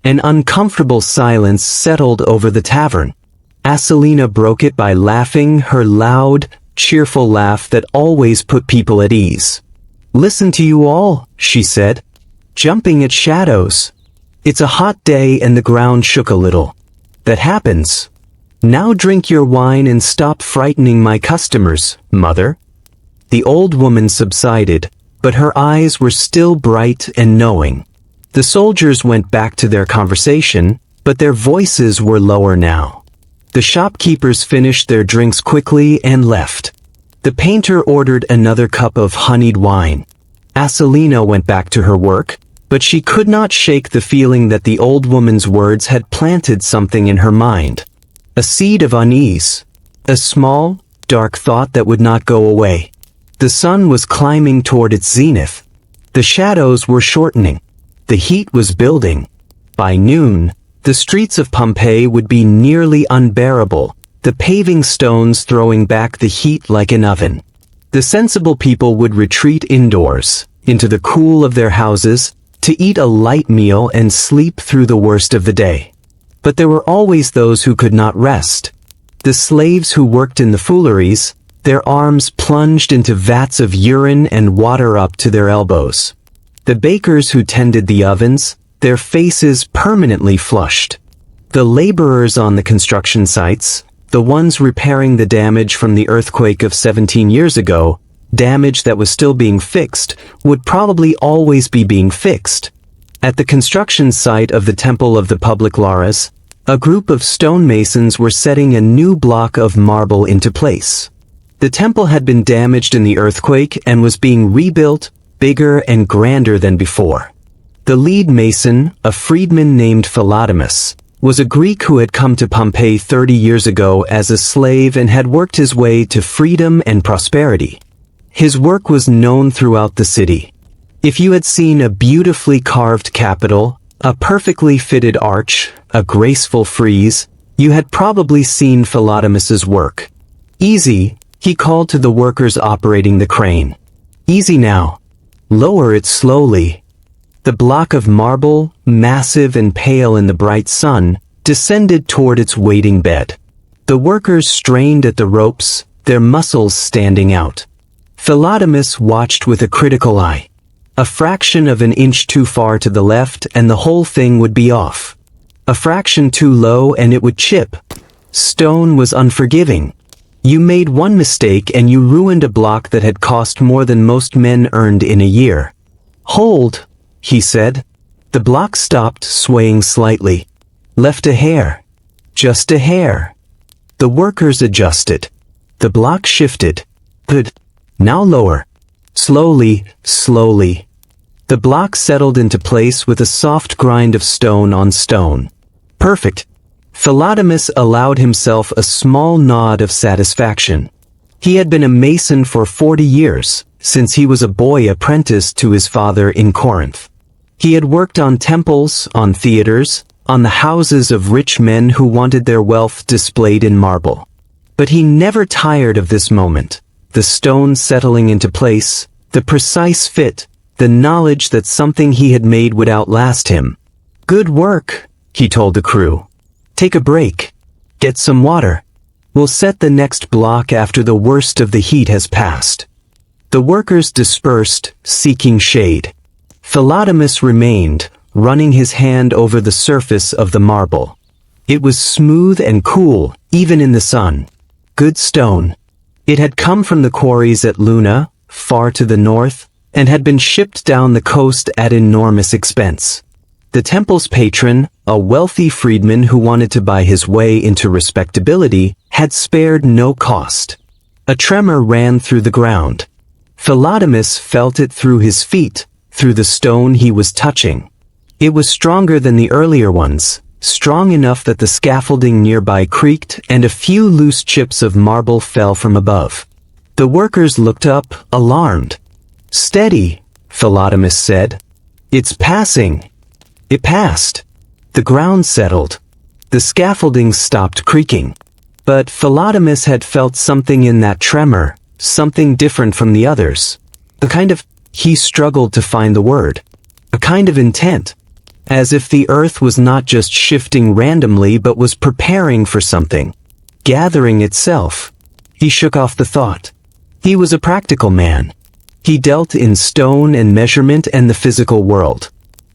An uncomfortable silence settled over the tavern. Asalina broke it by laughing, her loud, cheerful laugh that always put people at ease. Listen to you all, she said. Jumping at shadows. It's a hot day and the ground shook a little. That happens. Now drink your wine and stop frightening my customers, mother. The old woman subsided, but her eyes were still bright and knowing. The soldiers went back to their conversation, but their voices were lower now. The shopkeepers finished their drinks quickly and left. The painter ordered another cup of honeyed wine. Asalina went back to her work, but she could not shake the feeling that the old woman's words had planted something in her mind. A seed of unease. A small, dark thought that would not go away. The sun was climbing toward its zenith. The shadows were shortening. The heat was building. By noon, the streets of Pompeii would be nearly unbearable, the paving stones throwing back the heat like an oven. The sensible people would retreat indoors, into the cool of their houses, to eat a light meal and sleep through the worst of the day. But there were always those who could not rest. The slaves who worked in the fooleries, their arms plunged into vats of urine and water up to their elbows. The bakers who tended the ovens, their faces permanently flushed. The laborers on the construction sites, the ones repairing the damage from the earthquake of 17 years ago, damage that was still being fixed, would probably always be being fixed. At the construction site of the Temple of the Public Lares, a group of stonemasons were setting a new block of marble into place. The temple had been damaged in the earthquake and was being rebuilt, bigger and grander than before. The lead mason, a freedman named Philodemus, was a Greek who had come to Pompeii 30 years ago as a slave and had worked his way to freedom and prosperity. His work was known throughout the city. If you had seen a beautifully carved capitol, a perfectly fitted arch, a graceful frieze, you had probably seen Philodemus's work. Easy, he called to the workers operating the crane. Easy now. Lower it slowly. The block of marble, massive and pale in the bright sun, descended toward its waiting bed. The workers strained at the ropes, their muscles standing out. Philodemus watched with a critical eye. A fraction of an inch too far to the left and the whole thing would be off. A fraction too low and it would chip. Stone was unforgiving. You made one mistake and you ruined a block that had cost more than most men earned in a year. Hold, he said. The block stopped, swaying slightly. Left a hair. Just a hair. The workers adjusted. The block shifted. Good. Now lower. Slowly, slowly. The block settled into place with a soft grind of stone on stone. Perfect. Philodemus allowed himself a small nod of satisfaction. He had been a mason for 40 years, since he was a boy apprenticed to his father in Corinth. He had worked on temples, on theaters, on the houses of rich men who wanted their wealth displayed in marble. But he never tired of this moment, the stone settling into place, the precise fit, the knowledge that something he had made would outlast him. Good work, he told the crew. Take a break. Get some water. We'll set the next block after the worst of the heat has passed. The workers dispersed, seeking shade. Philodemus remained, running his hand over the surface of the marble. It was smooth and cool, even in the sun. Good stone. It had come from the quarries at Luna, far to the north, and had been shipped down the coast at enormous expense. The temple's patron, a wealthy freedman who wanted to buy his way into respectability, had spared no cost. A tremor ran through the ground. Philodemus felt it through his feet, through the stone he was touching. It was stronger than the earlier ones, strong enough that the scaffolding nearby creaked and a few loose chips of marble fell from above. The workers looked up, alarmed. Steady, Philodemus said. It's passing. It passed. The ground settled. The scaffolding stopped creaking. But Philodemus had felt something in that tremor, something different from the others. He struggled to find the word. A kind of intent. As if the earth was not just shifting randomly but was preparing for something. Gathering itself. He shook off the thought. He was a practical man. He dealt in stone and measurement and the physical world.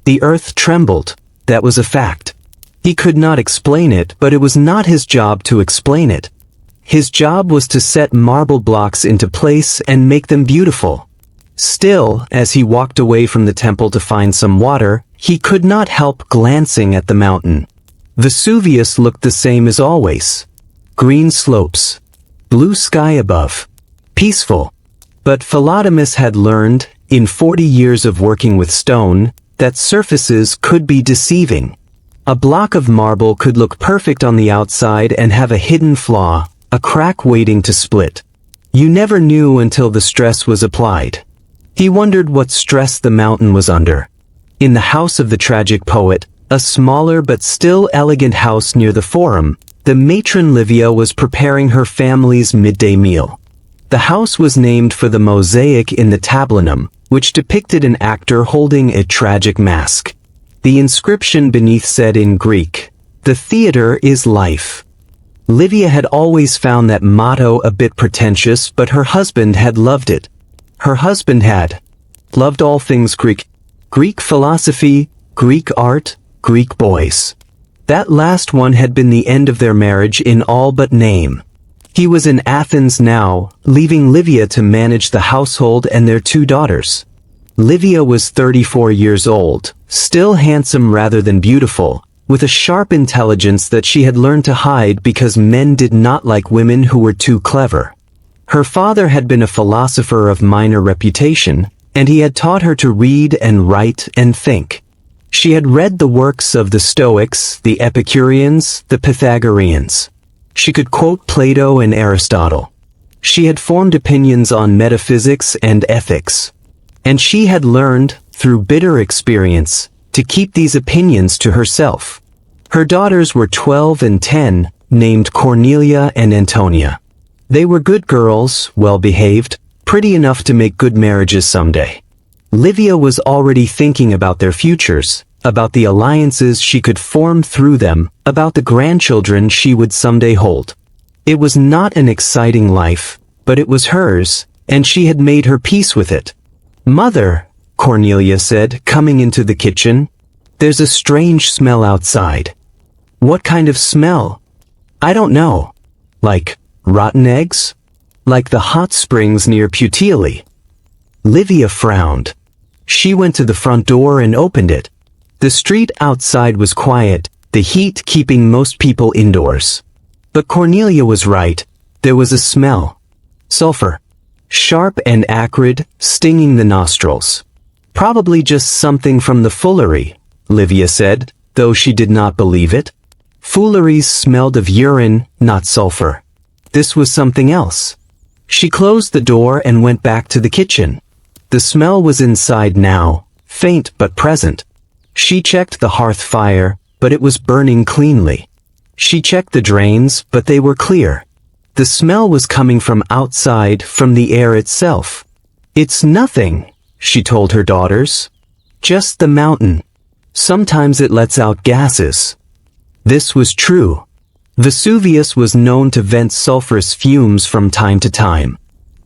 The earth trembled, that was a fact. He could not explain it, but it was not his job to explain it. His job was to set marble blocks into place and make them beautiful. Still, as he walked away from the temple to find some water, he could not help glancing at the mountain. Vesuvius looked the same as always. Green slopes. Blue sky above. Peaceful. But Philodemus had learned, in 40 years of working with stone, that surfaces could be deceiving. A block of marble could look perfect on the outside and have a hidden flaw, a crack waiting to split. You never knew until the stress was applied. He wondered what stress the mountain was under. In the house of the tragic poet, a smaller but still elegant house near the Forum, the matron Livia was preparing her family's midday meal. The house was named for the mosaic in the tablinum, which depicted an actor holding a tragic mask. The inscription beneath said in Greek, "The theater is life." Livia had always found that motto a bit pretentious, but her husband had loved it. Her husband had loved all things Greek. Greek philosophy, Greek art, Greek boys. That last one had been the end of their marriage in all but name. He was in Athens now, leaving Livia to manage the household and their 2 daughters. Livia was 34 years old, still handsome rather than beautiful, with a sharp intelligence that she had learned to hide because men did not like women who were too clever. Her father had been a philosopher of minor reputation, and he had taught her to read and write and think. She had read the works of the Stoics, the Epicureans, the Pythagoreans. She could quote Plato and Aristotle. She had formed opinions on metaphysics and ethics. And she had learned, through bitter experience, to keep these opinions to herself. Her daughters were 12 and 10, named Cornelia and Antonia. They were good girls, well-behaved, pretty enough to make good marriages someday. Livia was already thinking about their futures, about the alliances she could form through them, about the grandchildren she would someday hold. It was not an exciting life, but it was hers, and she had made her peace with it. "Mother," Cornelia said, coming into the kitchen, "there's a strange smell outside." "What kind of smell?" "I don't know." "Like rotten eggs?" "Like the hot springs near Puteoli." Livia frowned. She went to the front door and opened it. The street outside was quiet, the heat keeping most people indoors. But Cornelia was right. There was a smell. Sulfur. Sharp and acrid, stinging the nostrils. "Probably just something from the foolery," Livia said, though she did not believe it. Fooleries smelled of urine, not sulfur. This was something else. She closed the door and went back to the kitchen. The smell was inside now, faint but present. She checked the hearth fire, but it was burning cleanly. She checked the drains, but they were clear. The smell was coming from outside, from the air itself. "It's nothing," she told her daughters. "Just the mountain. Sometimes it lets out gases." This was true. Vesuvius was known to vent sulfurous fumes from time to time.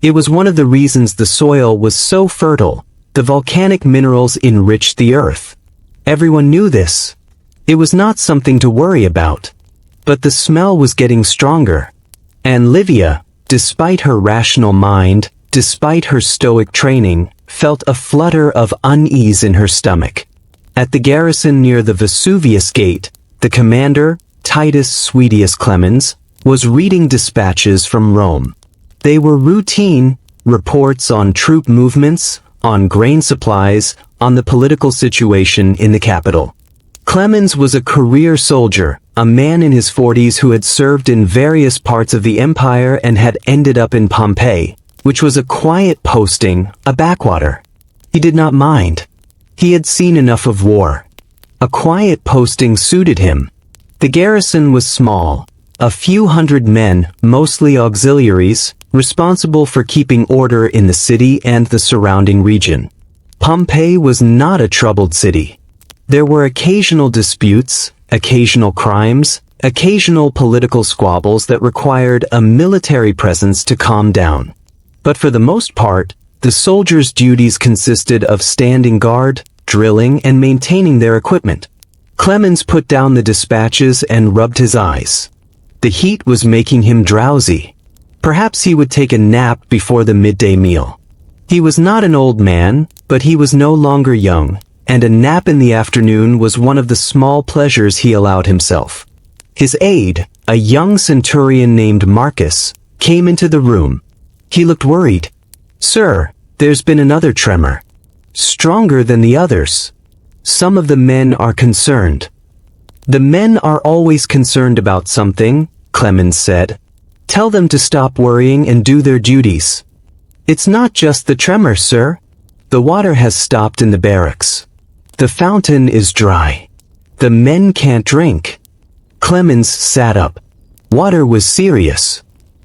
It was one of the reasons the soil was so fertile. The volcanic minerals enriched the earth. Everyone knew this. It was not something to worry about. But the smell was getting stronger. And Livia, despite her rational mind, despite her stoic training, felt a flutter of unease in her stomach. At the garrison near the Vesuvius gate, the commander, Titus Suidius Clemens, was reading dispatches from Rome. They were routine reports on troop movements, on grain supplies, on the political situation in the capital. Clemens was a career soldier, a man in his 40s who had served in various parts of the empire and had ended up in Pompeii, which was a quiet posting, a backwater. He did not mind. He had seen enough of war. A quiet posting suited him. The garrison was small, a few hundred men, mostly auxiliaries, responsible for keeping order in the city and the surrounding region. Pompeii was not a troubled city. There were occasional disputes, occasional crimes, occasional political squabbles that required a military presence to calm down. But for the most part, the soldiers' duties consisted of standing guard, drilling, and maintaining their equipment. Clemens put down the dispatches and rubbed his eyes. The heat was making him drowsy. Perhaps he would take a nap before the midday meal. He was not an old man, but he was no longer young, and a nap in the afternoon was one of the small pleasures he allowed himself. His aide, a young centurion named Marcus, came into the room. He looked worried. "Sir, there's been another tremor. Stronger than the others. Some of the men are concerned." "The men are always concerned about something," Clemens said. "Tell them to stop worrying and do their duties." "It's not just the tremor, sir. The water has stopped in the barracks. The fountain is dry. The men can't drink." Clemens sat up. Water was serious.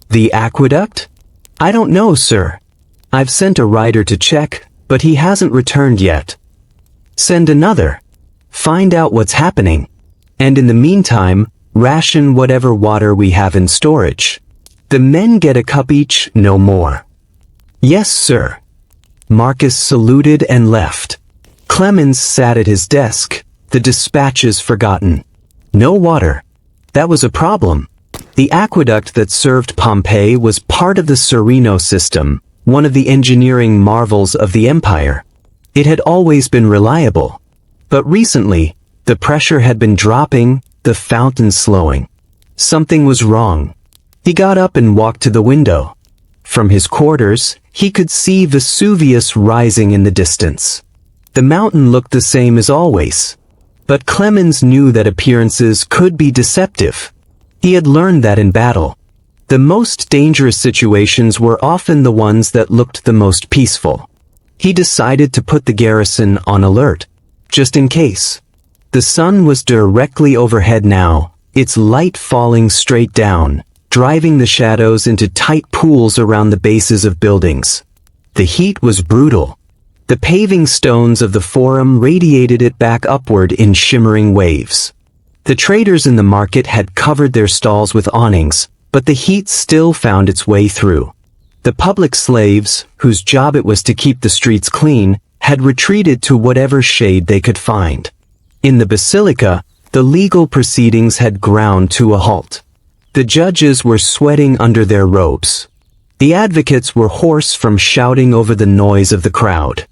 "The aqueduct?" "I don't know, sir. I've sent a rider to check, but he hasn't returned yet." "Send another. Find out what's happening. And in the meantime, ration whatever water we have in storage. The men get a cup each, no more." "Yes, sir." Marcus saluted and left. Clemens sat at his desk, the dispatches forgotten. No water. That was a problem. The aqueduct that served Pompeii was part of the Serino system, one of the engineering marvels of the empire. It had always been reliable. But recently, the pressure had been dropping, the fountain slowing. Something was wrong. He got up and walked to the window. From his quarters, he could see Vesuvius rising in the distance. The mountain looked the same as always. But Clemens knew that appearances could be deceptive. He had learned that in battle. The most dangerous situations were often the ones that looked the most peaceful. He decided to put the garrison on alert, just in case. The sun was directly overhead now, its light falling straight down, driving the shadows into tight pools around the bases of buildings. The heat was brutal. The paving stones of the forum radiated it back upward in shimmering waves. The traders in the market had covered their stalls with awnings, but the heat still found its way through. The public slaves, whose job it was to keep the streets clean, had retreated to whatever shade they could find. In the basilica, the legal proceedings had ground to a halt. The judges were sweating under their robes. The advocates were hoarse from shouting over the noise of the crowd.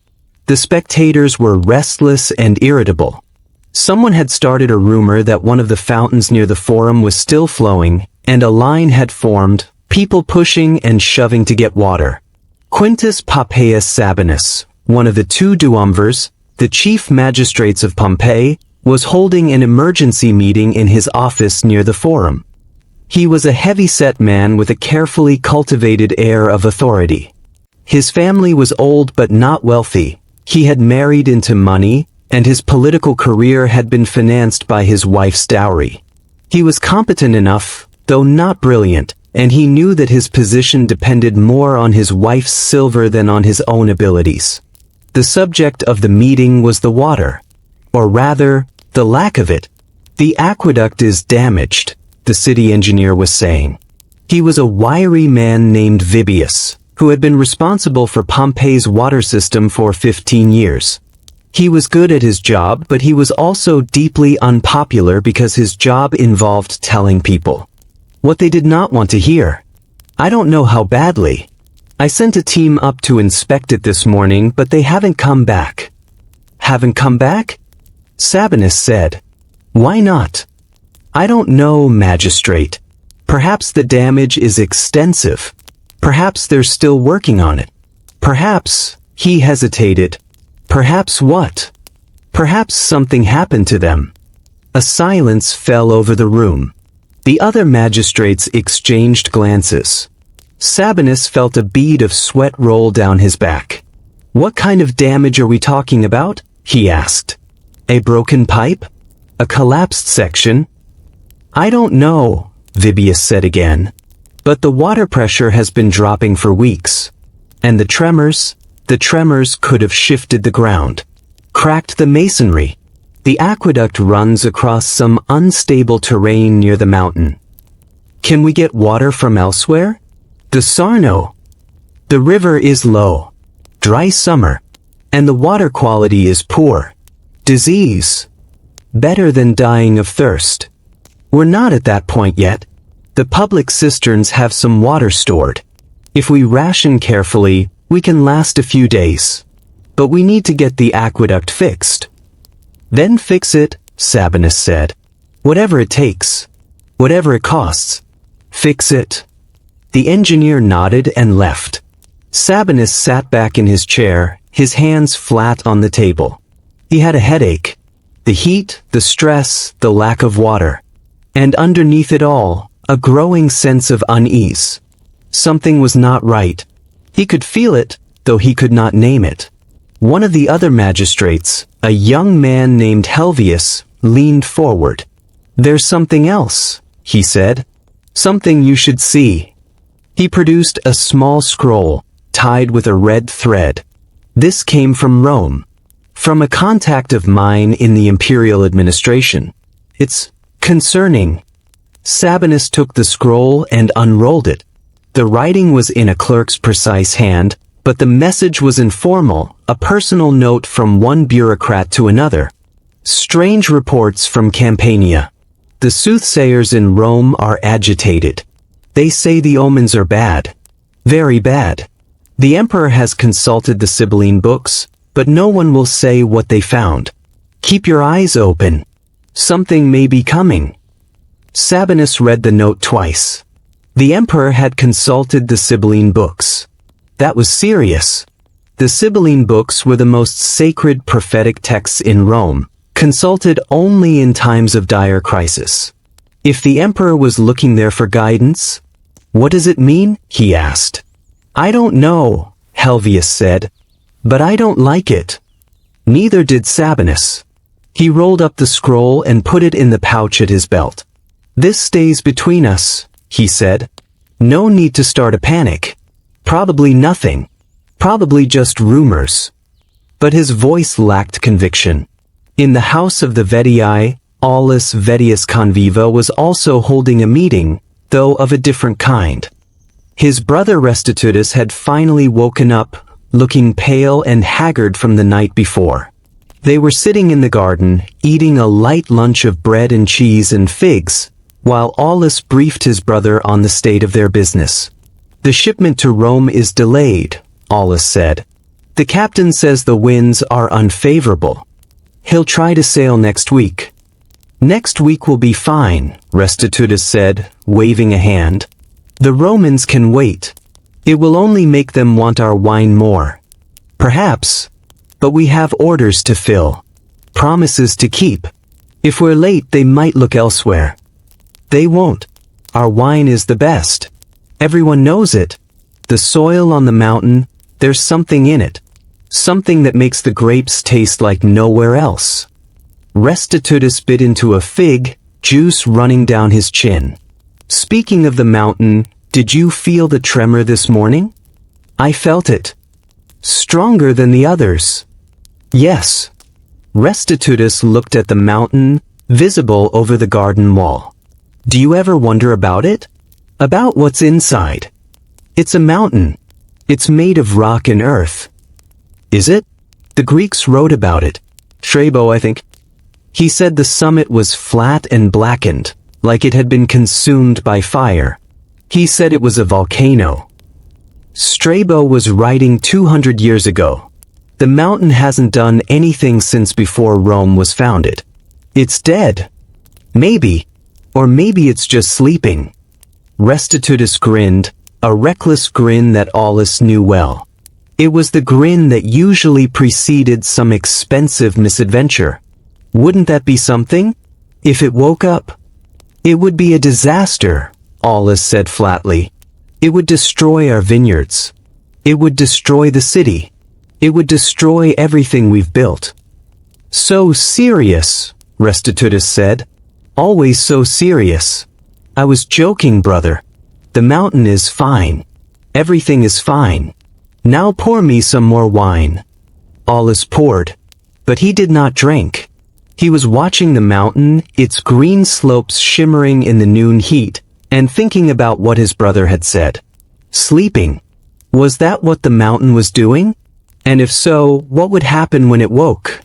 The spectators were restless and irritable. Someone had started a rumor that one of the fountains near the forum was still flowing, and a line had formed, people pushing and shoving to get water. Quintus Pompeius Sabinus, one of the two duumvirs, the chief magistrates of Pompeii, was holding an emergency meeting in his office near the forum. He was a heavy-set man with a carefully cultivated air of authority. His family was old but not wealthy. He had married into money, and his political career had been financed by his wife's dowry. He was competent enough, though not brilliant, and he knew that his position depended more on his wife's silver than on his own abilities. The subject of the meeting was the water. Or rather, the lack of it. The aqueduct is damaged, the city engineer was saying. He was a wiry man named Vibius, who had been responsible for Pompeii's water system for 15 years. He was good at his job, but he was also deeply unpopular because his job involved telling people what they did not want to hear. I don't know how badly. I sent a team up to inspect it this morning, but they haven't come back. Haven't come back? Sabinus said. Why not? I don't know, magistrate. Perhaps the damage is extensive. Perhaps they're still working on it. Perhaps, he hesitated. Perhaps what? Perhaps something happened to them. A silence fell over the room. The other magistrates exchanged glances. Sabinus felt a bead of sweat roll down his back. What kind of damage are we talking about? He asked. A broken pipe? A collapsed section? I don't know, Vibius said again. But the water pressure has been dropping for weeks. And the tremors could have shifted the ground, cracked the masonry. The aqueduct runs across some unstable terrain near the mountain. Can we get water from elsewhere? The Sarno. The river is low. Dry summer. And the water quality is poor. Disease. Better than dying of thirst. We're not at that point yet. The public cisterns have some water stored. If we ration carefully, we can last a few days. But we need to get the aqueduct fixed. Then fix it, Sabinus said. Whatever it takes. Whatever it costs. Fix it. The engineer nodded and left. Sabinus sat back in his chair, his hands flat on the table. He had a headache. The heat, the stress, the lack of water. And underneath it all, a growing sense of unease. Something was not right. He could feel it, though he could not name it. One of the other magistrates, a young man named Helvius, leaned forward. There's something else, he said. Something you should see. He produced a small scroll, tied with a red thread. This came from Rome. From a contact of mine in the imperial administration. It's concerning. Sabinus took the scroll and unrolled it. The writing was in a clerk's precise hand, but the message was informal, a personal note from one bureaucrat to another. Strange reports from Campania. The soothsayers in Rome are agitated. They say the omens are bad. Very bad. The emperor has consulted the Sibylline books, but no one will say what they found. Keep your eyes open. Something may be coming. Sabinus read the note twice. The emperor had consulted the Sibylline books. That was serious. The Sibylline books were the most sacred prophetic texts in Rome, consulted only in times of dire crisis. If the emperor was looking there for guidance, "What does it mean?" he asked. "I don't know," Helvius said, "but I don't like it." Neither did Sabinus. He rolled up the scroll and put it in the pouch at his belt. "This stays between us," he said. "No need to start a panic. Probably nothing. Probably just rumors." But his voice lacked conviction. In the house of the Vetii, Aulus Vettius Conviva was also holding a meeting, though of a different kind. His brother Restitutus had finally woken up, looking pale and haggard from the night before. They were sitting in the garden, eating a light lunch of bread and cheese and figs, while Aulus briefed his brother on the state of their business. "The shipment to Rome is delayed," Aulus said. "The captain says the winds are unfavorable. He'll try to sail next week." "Next week will be fine," Restitutus said, waving a hand. "The Romans can wait. It will only make them want our wine more. Perhaps. But we have orders to fill. Promises to keep. If we're late, they might look elsewhere." "They won't. Our wine is the best. Everyone knows it. The soil on the mountain, there's something in it. Something that makes the grapes taste like nowhere else." Restitutus bit into a fig, juice running down his chin. "Speaking of the mountain, did you feel the tremor this morning?" "I felt it. Stronger than the others." "Yes." Restitutus looked at the mountain, visible over the garden wall. "Do you ever wonder about it? About what's inside? It's a mountain. It's made of rock and earth." "Is it?" "The Greeks wrote about it. Strabo, I think. He said the summit was flat and blackened, like it had been consumed by fire. He said it was a volcano." Strabo was writing 200 years ago. The mountain hasn't done anything since before Rome was founded. It's dead. Maybe. Or maybe it's just sleeping. Restitutus grinned, a reckless grin that Aulus knew well. It was the grin that usually preceded some expensive misadventure. Wouldn't that be something? If it woke up? "It would be a disaster," Aulus said flatly. "It would destroy our vineyards. It would destroy the city. It would destroy everything we've built." "So serious," Restitutus said. "Always so serious." "I was joking, brother. The mountain is fine. Everything is fine. Now pour me some more wine." Aulus poured. But he did not drink. He was watching the mountain, its green slopes shimmering in the noon heat, and thinking about what his brother had said. Sleeping. Was that what the mountain was doing? And if so, what would happen when it woke?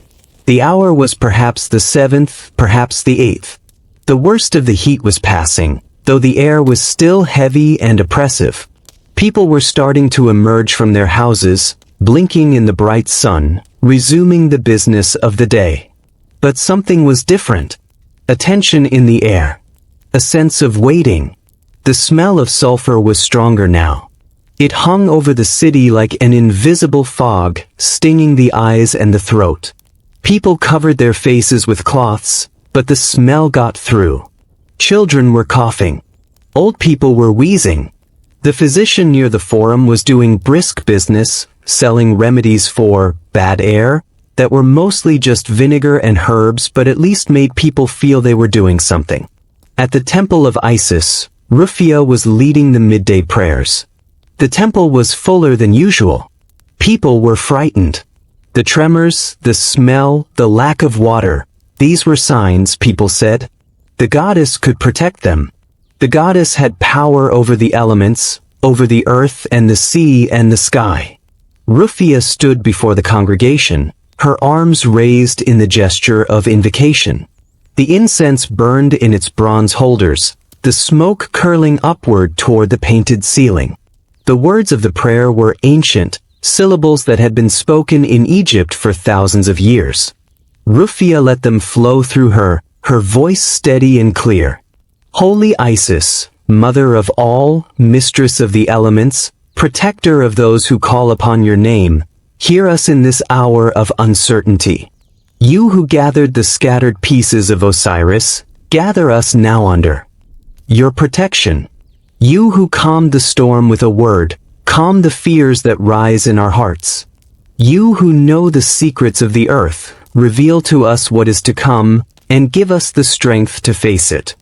The hour was perhaps the 7th, perhaps the 8th. The worst of the heat was passing, though the air was still heavy and oppressive. People were starting to emerge from their houses, blinking in the bright sun, resuming the business of the day. But something was different. A tension in the air. A sense of waiting. The smell of sulfur was stronger now. It hung over the city like an invisible fog, stinging the eyes and the throat. People covered their faces with cloths, but the smell got through. Children were coughing. Old people were wheezing. The physician near the forum was doing brisk business, selling remedies for bad air that were mostly just vinegar and herbs, but at least made people feel they were doing something. At the temple of Isis, Rufia was leading the midday prayers. The temple was fuller than usual. People were frightened. The tremors, the smell, the lack of water, these were signs, people said. The goddess could protect them. The goddess had power over the elements, over the earth and the sea and the sky. Rufia stood before the congregation, her arms raised in the gesture of invocation. The incense burned in its bronze holders, the smoke curling upward toward the painted ceiling. The words of the prayer were ancient, syllables that had been spoken in Egypt for thousands of years. Rufia let them flow through her, her voice steady and clear. Holy Isis, Mother of all, Mistress of the elements, Protector of those who call upon your name, hear us in this hour of uncertainty. You who gathered the scattered pieces of Osiris, gather us now under your protection. You who calmed the storm with a word, calm the fears that rise in our hearts. You who know the secrets of the earth, reveal to us what is to come, and give us the strength to face it.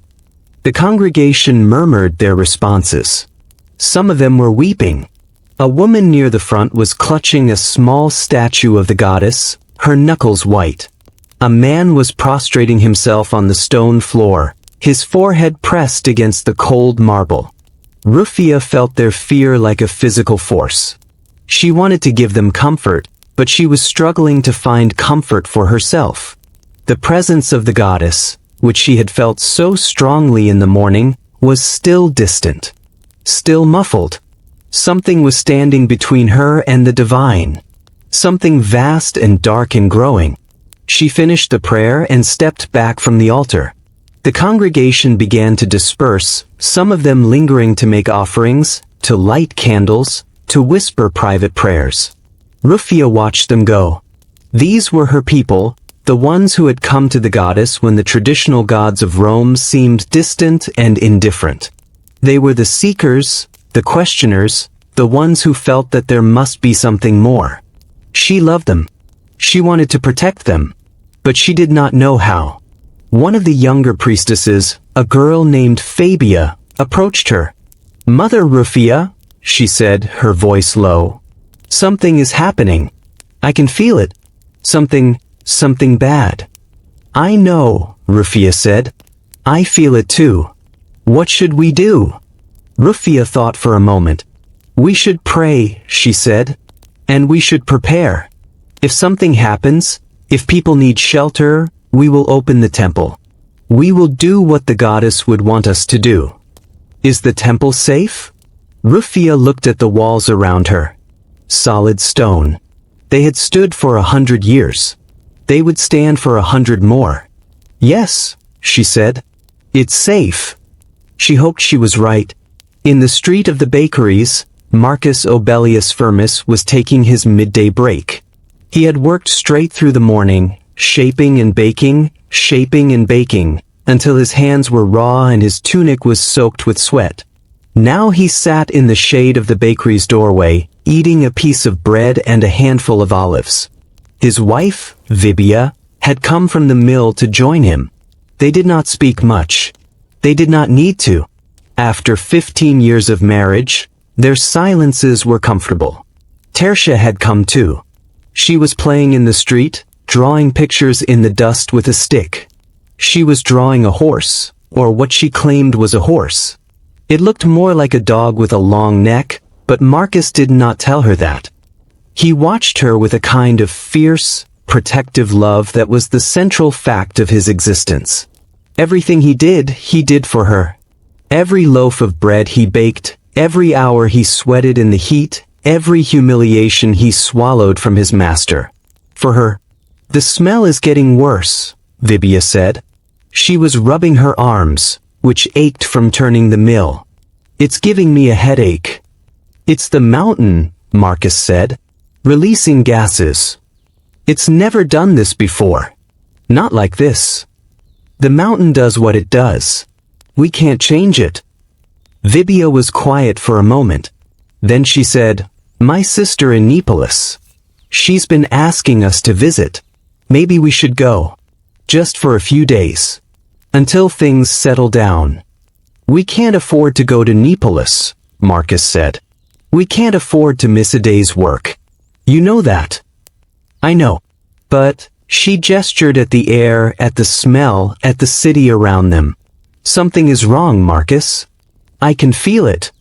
The congregation murmured their responses. Some of them were weeping. A woman near the front was clutching a small statue of the goddess, her knuckles white. A man was prostrating himself on the stone floor, his forehead pressed against the cold marble. Rufia felt their fear like a physical force. She wanted to give them comfort, but she was struggling to find comfort for herself. The presence of the goddess, which she had felt so strongly in the morning, was still distant. Still muffled. Something was standing between her and the divine. Something vast and dark and growing. She finished the prayer and stepped back from the altar. The congregation began to disperse, some of them lingering to make offerings, to light candles, to whisper private prayers. Rufia watched them go. These were her people, the ones who had come to the goddess when the traditional gods of Rome seemed distant and indifferent. They were the seekers, the questioners, the ones who felt that there must be something more. She loved them. She wanted to protect them. But she did not know how. One of the younger priestesses, a girl named Fabia, approached her. "Mother Rufia," she said, her voice low. "Something is happening. I can feel it. Something bad." "I know," Rufia said. "I feel it too. What should we do?" Rufia thought for a moment. "We should pray," she said. "And we should prepare. If something happens, if people need shelter, we will open the temple. We will do what the goddess would want us to do." "Is the temple safe?" Rufia looked at the walls around her. Solid stone. They had stood for 100 years. They would stand for 100 more. "Yes," she said. "It's safe." She hoped she was right. In the street of the bakeries, Marcus Aurelius Firmus was taking his midday break. He had worked straight through the morning, shaping and baking, until his hands were raw and his tunic was soaked with sweat. Now he sat in the shade of the bakery's doorway, eating a piece of bread and a handful of olives. His wife, Vibia, had come from the mill to join him. They did not speak much. They did not need to. After 15 years of marriage, their silences were comfortable. Tertia had come too. She was playing in the street, drawing pictures in the dust with a stick. She was drawing a horse, or what she claimed was a horse. It looked more like a dog with a long neck, but Marcus did not tell her that. He watched her with a kind of fierce, protective love that was the central fact of his existence. Everything he did for her. Every loaf of bread he baked, every hour he sweated in the heat, every humiliation he swallowed from his master. For her. "The smell is getting worse," Vibia said. She was rubbing her arms, which ached from turning the mill. "It's giving me a headache." "It's the mountain," Marcus said. "Releasing gases. It's never done this before. Not like this. The mountain does what it does. We can't change it." Vibia was quiet for a moment. Then she said, "My sister in Neapolis. She's been asking us to visit. Maybe we should go. Just for a few days. Until things settle down." "We can't afford to go to Neapolis," Marcus said. "We can't afford to miss a day's work. You know that." "I know. But," she gestured at the air, at the smell, at the city around them. "Something is wrong, Marcus. I can feel it."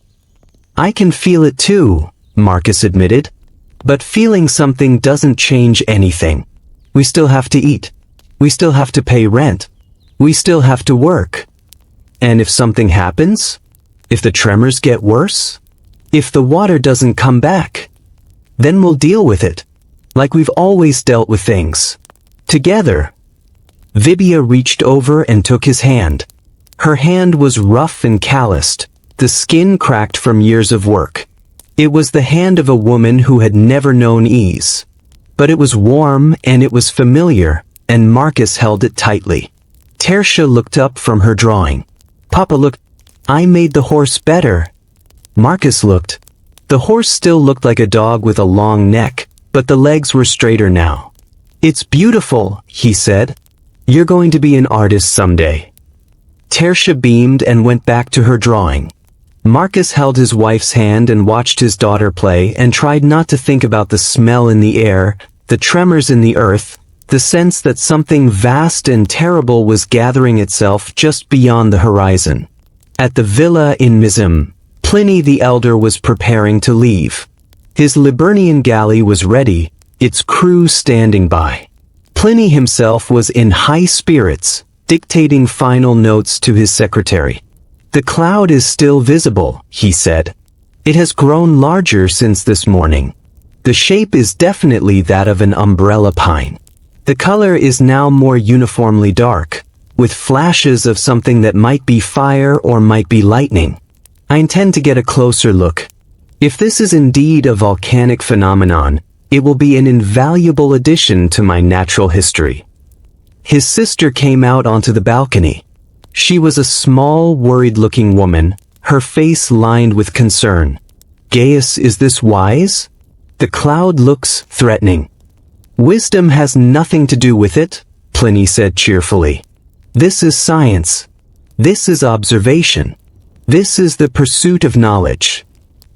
"I can feel it too," Marcus admitted. "But feeling something doesn't change anything. We still have to eat. We still have to pay rent. We still have to work. And if something happens? If the tremors get worse? If the water doesn't come back? Then we'll deal with it. Like we've always dealt with things. Together." Vibia reached over and took his hand. Her hand was rough and calloused, the skin cracked from years of work. It was the hand of a woman who had never known ease. But it was warm and it was familiar, and Marcus held it tightly. Tertia looked up from her drawing. Papa looked. I made the horse better. Marcus looked. The horse still looked like a dog with a long neck, but the legs were straighter now. It's beautiful, he said. You're going to be an artist someday. Tertia beamed and went back to her drawing. Marcus held his wife's hand and watched his daughter play and tried not to think about the smell in the air, the tremors in the earth, the sense that something vast and terrible was gathering itself just beyond the horizon. At the villa in Mizum, Pliny the Elder was preparing to leave. His Liburnian galley was ready, its crew standing by. Pliny himself was in high spirits, dictating final notes to his secretary. The cloud is still visible, he said. It has grown larger since this morning. The shape is definitely that of an umbrella pine. The color is now more uniformly dark, with flashes of something that might be fire or might be lightning. I intend to get a closer look. If this is indeed a volcanic phenomenon, it will be an invaluable addition to my natural history. His sister came out onto the balcony. She was a small, worried-looking woman, her face lined with concern. Gaius, is this wise? The cloud looks threatening. Wisdom has nothing to do with it, Pliny said cheerfully. This is science. This is observation. This is the pursuit of knowledge.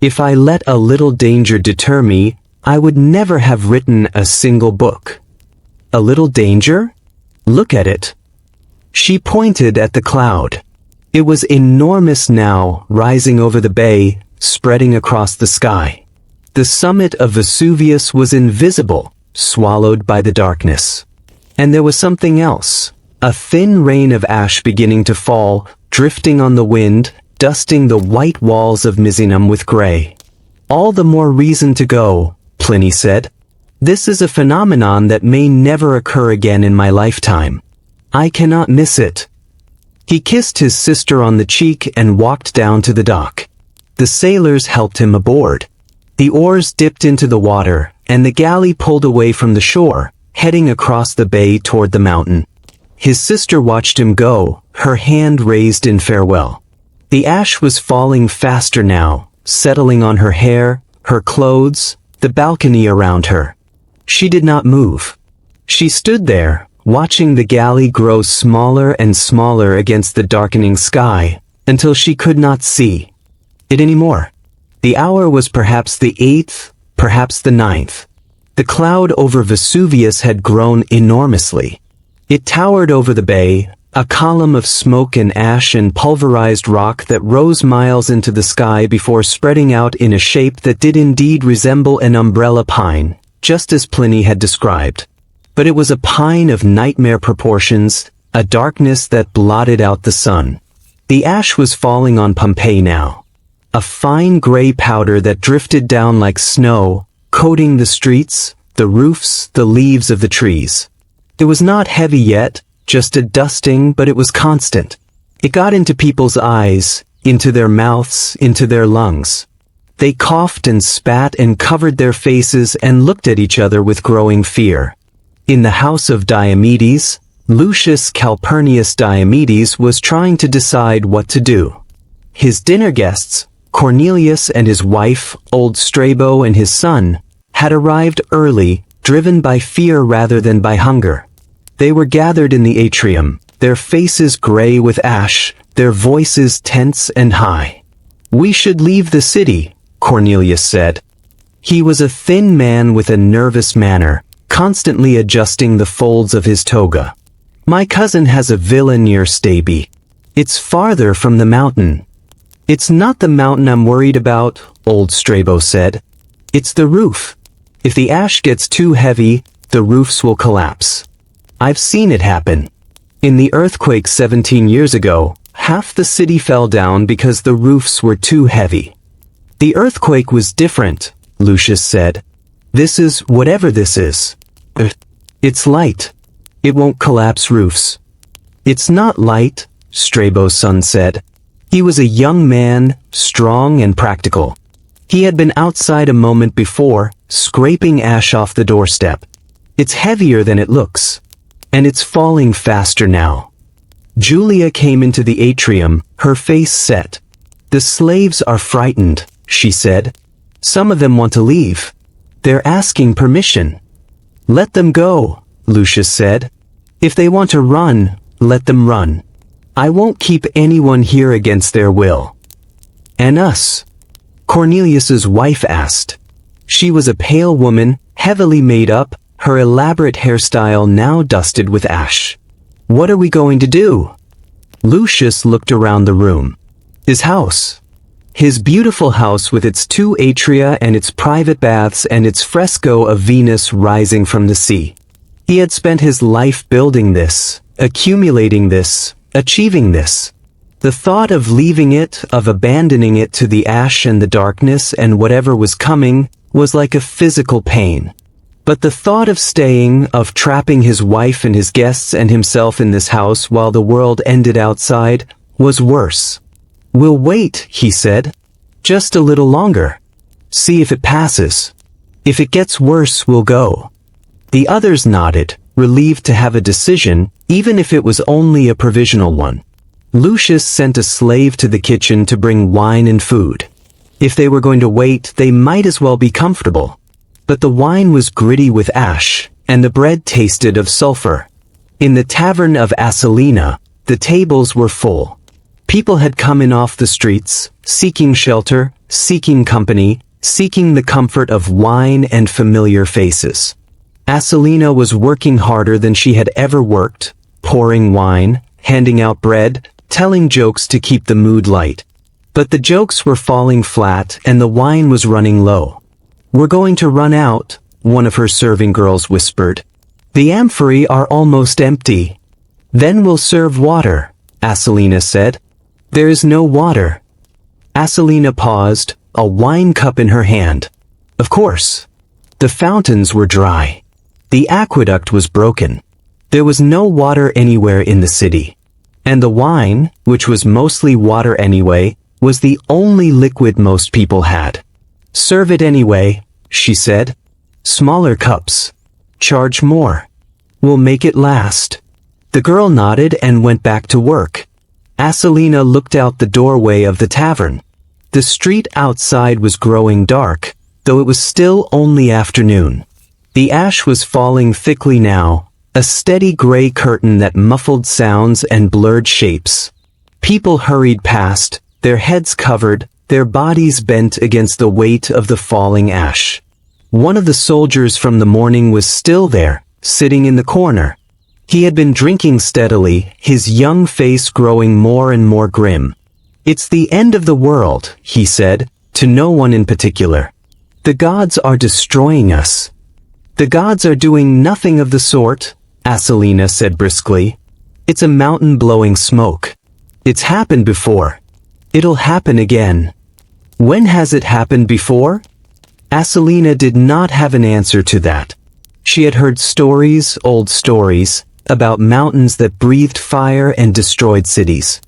If I let a little danger deter me, I would never have written a single book. A little danger? Look at it. She pointed at the cloud. It was enormous now, rising over the bay, spreading across the sky. The summit of Vesuvius was invisible, swallowed by the darkness. And there was something else, a thin rain of ash beginning to fall, drifting on the wind, dusting the white walls of Misenum with gray. All the more reason to go, Pliny said. This is a phenomenon that may never occur again in my lifetime. I cannot miss it. He kissed his sister on the cheek and walked down to the dock. The sailors helped him aboard. The oars dipped into the water, and the galley pulled away from the shore, heading across the bay toward the mountain. His sister watched him go, her hand raised in farewell. The ash was falling faster now, settling on her hair, her clothes, the balcony around her. She did not move. She stood there, watching the galley grow smaller and smaller against the darkening sky, until she could not see it anymore. The hour was perhaps the 8th, perhaps the 9th. The cloud over Vesuvius had grown enormously. It towered over the bay, a column of smoke and ash and pulverized rock that rose miles into the sky before spreading out in a shape that did indeed resemble an umbrella pine, just as Pliny had described. But it was a pine of nightmare proportions, a darkness that blotted out the sun. The ash was falling on Pompeii now. A fine gray powder that drifted down like snow, coating the streets, the roofs, the leaves of the trees. It was not heavy yet, just a dusting, but it was constant. It got into people's eyes, into their mouths, into their lungs. They coughed and spat and covered their faces and looked at each other with growing fear. In the house of Diomedes, Lucius Calpurnius Diomedes was trying to decide what to do. His dinner guests, Cornelius and his wife, old Strabo and his son, had arrived early, driven by fear rather than by hunger. They were gathered in the atrium, their faces gray with ash, their voices tense and high. "We should leave the city," Cornelius said. He was a thin man with a nervous manner, constantly adjusting the folds of his toga. "My cousin has a villa near Stabi. It's farther from the mountain." "It's not the mountain I'm worried about," old Strabo said. "It's the roof. If the ash gets too heavy, the roofs will collapse. I've seen it happen. In the earthquake 17 years ago, half the city fell down because the roofs were too heavy." "The earthquake was different," Lucius said. "This is whatever this is. It's light. It won't collapse roofs." "It's not light," Strabo's son said. He was a young man, strong and practical. He had been outside a moment before, scraping ash off the doorstep. "It's heavier than it looks. And it's falling faster now. Julia came into the atrium, her face set. The slaves are frightened, she said. Some of them want to leave. They're asking permission. Let them go, Lucius said. If they want to run, let them run. I won't keep anyone here against their will. And us? Cornelius's wife asked. She was a pale woman, heavily made up, her elaborate hairstyle now dusted with ash. What are we going to do? Lucius looked around the room. His house. His beautiful house with its 2 atria and its private baths and its fresco of Venus rising from the sea. He had spent his life building this, accumulating this, achieving this. The thought of leaving it, of abandoning it to the ash and the darkness and whatever was coming, was like a physical pain. But the thought of staying, of trapping his wife and his guests and himself in this house while the world ended outside, was worse. We'll wait, he said. Just a little longer. See if it passes. If it gets worse, we'll go. The others nodded, relieved to have a decision, even if it was only a provisional one. Lucius sent a slave to the kitchen to bring wine and food. If they were going to wait, they might as well be comfortable. But the wine was gritty with ash, and the bread tasted of sulfur. In the tavern of Asalina, the tables were full. People had come in off the streets, seeking shelter, seeking company, seeking the comfort of wine and familiar faces. Asalina was working harder than she had ever worked, pouring wine, handing out bread, telling jokes to keep the mood light. But the jokes were falling flat and the wine was running low. We're going to run out, one of her serving girls whispered. The amphorae are almost empty. Then we'll serve water, Asalina said. There is no water. Asalina paused, a wine cup in her hand. Of course. The fountains were dry. The aqueduct was broken. There was no water anywhere in the city. And the wine, which was mostly water anyway, was the only liquid most people had. Serve it anyway, she said. Smaller cups. Charge more. We'll make it last. The girl nodded and went back to work. Asalina looked out the doorway of the tavern. The street outside was growing dark, though it was still only afternoon. The ash was falling thickly now, a steady gray curtain that muffled sounds and blurred shapes. People hurried past, their heads covered, their bodies bent against the weight of the falling ash. One of the soldiers from the morning was still there, sitting in the corner. He had been drinking steadily, his young face growing more and more grim. It's the end of the world, he said, to no one in particular. The gods are destroying us. The gods are doing nothing of the sort, Asalina said briskly. It's a mountain blowing smoke. It's happened before. It'll happen again. When has it happened before? Asalina did not have an answer to that. She had heard stories, old stories, about mountains that breathed fire and destroyed cities.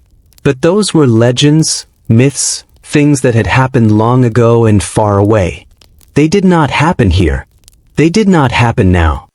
But those were legends, myths, things that had happened long ago and far away. They did not happen here. They did not happen now.